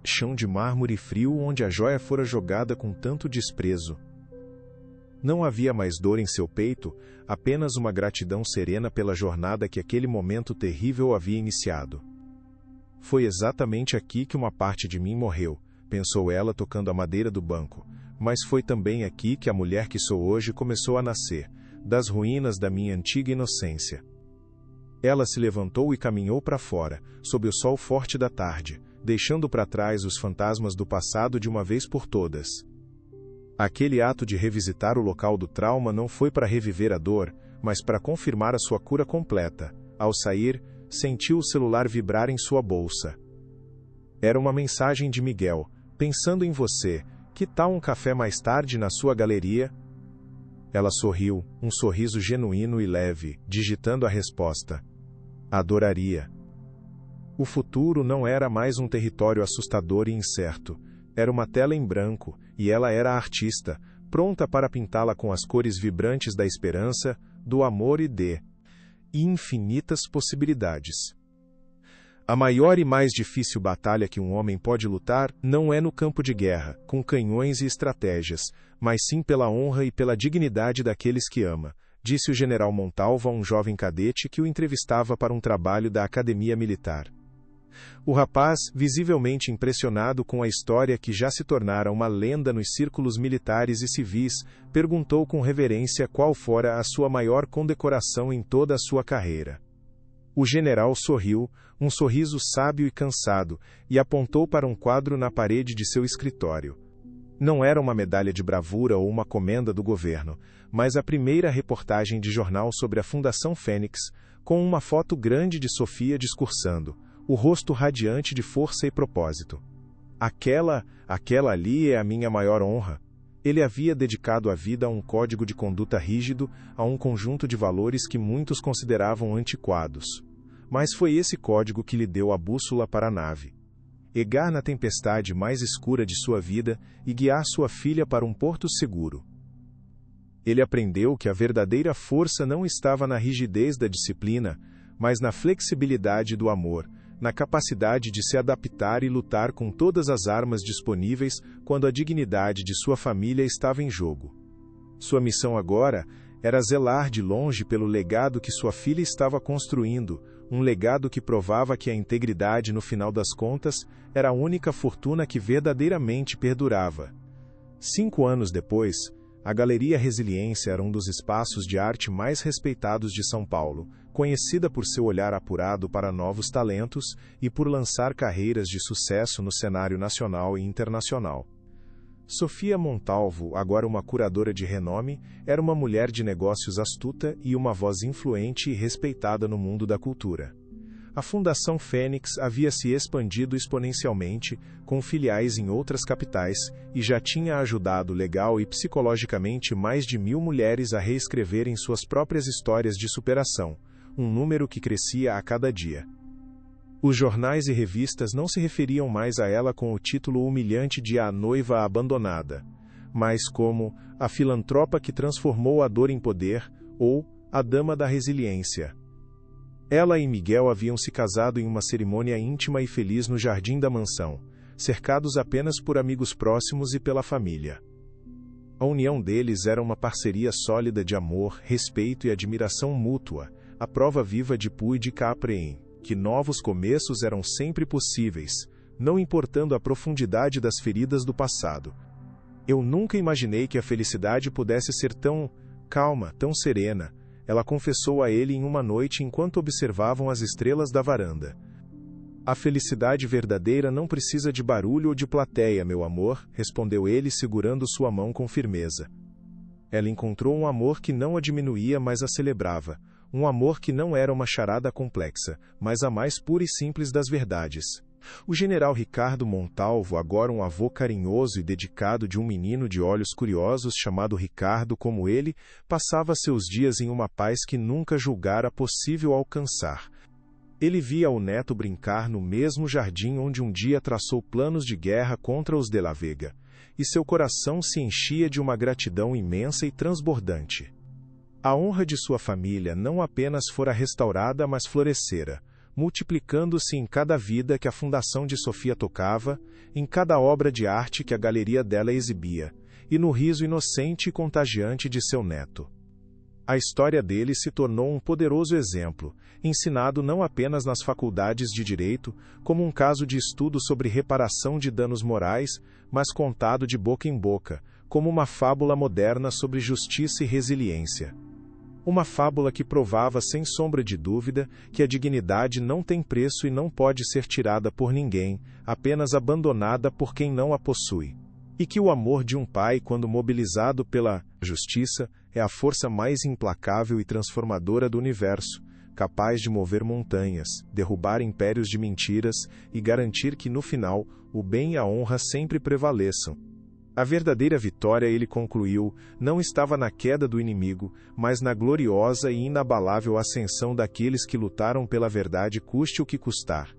chão de mármore frio onde a joia fora jogada com tanto desprezo. Não havia mais dor em seu peito, apenas uma gratidão serena pela jornada que aquele momento terrível havia iniciado. Foi exatamente aqui que uma parte de mim morreu, pensou ela tocando a madeira do banco, mas foi também aqui que a mulher que sou hoje começou a nascer, das ruínas da minha antiga inocência. Ela se levantou e caminhou para fora, sob o sol forte da tarde, deixando para trás os fantasmas do passado de uma vez por todas. Aquele ato de revisitar o local do trauma não foi para reviver a dor, mas para confirmar a sua cura completa. Ao sair, sentiu o celular vibrar em sua bolsa. Era uma mensagem de Miguel: pensando em você, que tal um café mais tarde na sua galeria? Ela sorriu, um sorriso genuíno e leve, digitando a resposta: adoraria. O futuro não era mais um território assustador e incerto. Era uma tela em branco, e ela era a artista, pronta para pintá-la com as cores vibrantes da esperança, do amor e de infinitas possibilidades. A maior e mais difícil batalha que um homem pode lutar não é no campo de guerra, com canhões e estratégias, mas sim pela honra e pela dignidade daqueles que ama, disse o general Montalvo a um jovem cadete que o entrevistava para um trabalho da Academia Militar. O rapaz, visivelmente impressionado com a história que já se tornara uma lenda nos círculos militares e civis, perguntou com reverência qual fora a sua maior condecoração em toda a sua carreira. O general sorriu, um sorriso sábio e cansado, e apontou para um quadro na parede de seu escritório. Não era uma medalha de bravura ou uma comenda do governo, mas a primeira reportagem de jornal sobre a Fundação Fênix, com uma foto grande de Sofia discursando, o rosto radiante de força e propósito. Aquela ali é a minha maior honra. Ele havia dedicado a vida a um código de conduta rígido, a um conjunto de valores que muitos consideravam antiquados. Mas foi esse código que lhe deu a bússola para a nave. Egar na tempestade mais escura de sua vida e guiar sua filha para um porto seguro. Ele aprendeu que a verdadeira força não estava na rigidez da disciplina, mas na flexibilidade do amor, na capacidade de se adaptar e lutar com todas as armas disponíveis quando a dignidade de sua família estava em jogo. Sua missão agora era zelar de longe pelo legado que sua filha estava construindo, um legado que provava que a integridade, no final das contas, era a única fortuna que verdadeiramente perdurava. 5 anos depois, a Galeria Resiliência era um dos espaços de arte mais respeitados de São Paulo, conhecida por seu olhar apurado para novos talentos e por lançar carreiras de sucesso no cenário nacional e internacional. Sofia Montalvo, agora uma curadora de renome, era uma mulher de negócios astuta e uma voz influente e respeitada no mundo da cultura. A Fundação Fênix havia se expandido exponencialmente, com filiais em outras capitais, e já tinha ajudado legal e psicologicamente mais de 1.000 mulheres a reescreverem suas próprias histórias de superação, um número que crescia a cada dia. Os jornais e revistas não se referiam mais a ela com o título humilhante de A Noiva Abandonada, mas como a filantropa que transformou a dor em poder, ou a Dama da Resiliência. Ela e Miguel haviam se casado em uma cerimônia íntima e feliz no jardim da mansão, cercados apenas por amigos próximos e pela família. A união deles era uma parceria sólida de amor, respeito e admiração mútua, a prova viva de Pu e de Capreen, que novos começos eram sempre possíveis, não importando a profundidade das feridas do passado. Eu nunca imaginei que a felicidade pudesse ser tão calma, tão serena, ela confessou a ele em uma noite enquanto observavam as estrelas da varanda. A felicidade verdadeira não precisa de barulho ou de plateia, meu amor, respondeu ele segurando sua mão com firmeza. Ela encontrou um amor que não a diminuía, mas a celebrava. Um amor que não era uma charada complexa, mas a mais pura e simples das verdades. O general Ricardo Montalvo, agora um avô carinhoso e dedicado de um menino de olhos curiosos chamado Ricardo como ele, passava seus dias em uma paz que nunca julgara possível alcançar. Ele via o neto brincar no mesmo jardim onde um dia traçou planos de guerra contra os de la Vega, e seu coração se enchia de uma gratidão imensa e transbordante. A honra de sua família não apenas fora restaurada, mas florescera, multiplicando-se em cada vida que a Fundação de Sofia tocava, em cada obra de arte que a galeria dela exibia, e no riso inocente e contagiante de seu neto. A história dele se tornou um poderoso exemplo, ensinado não apenas nas faculdades de direito, como um caso de estudo sobre reparação de danos morais, mas contado de boca em boca, como uma fábula moderna sobre justiça e resiliência. Uma fábula que provava sem sombra de dúvida que a dignidade não tem preço e não pode ser tirada por ninguém, apenas abandonada por quem não a possui. E que o amor de um pai, quando mobilizado pela justiça, é a força mais implacável e transformadora do universo, capaz de mover montanhas, derrubar impérios de mentiras e garantir que, no final, o bem e a honra sempre prevaleçam. A verdadeira vitória, ele concluiu, não estava na queda do inimigo, mas na gloriosa e inabalável ascensão daqueles que lutaram pela verdade custe o que custar.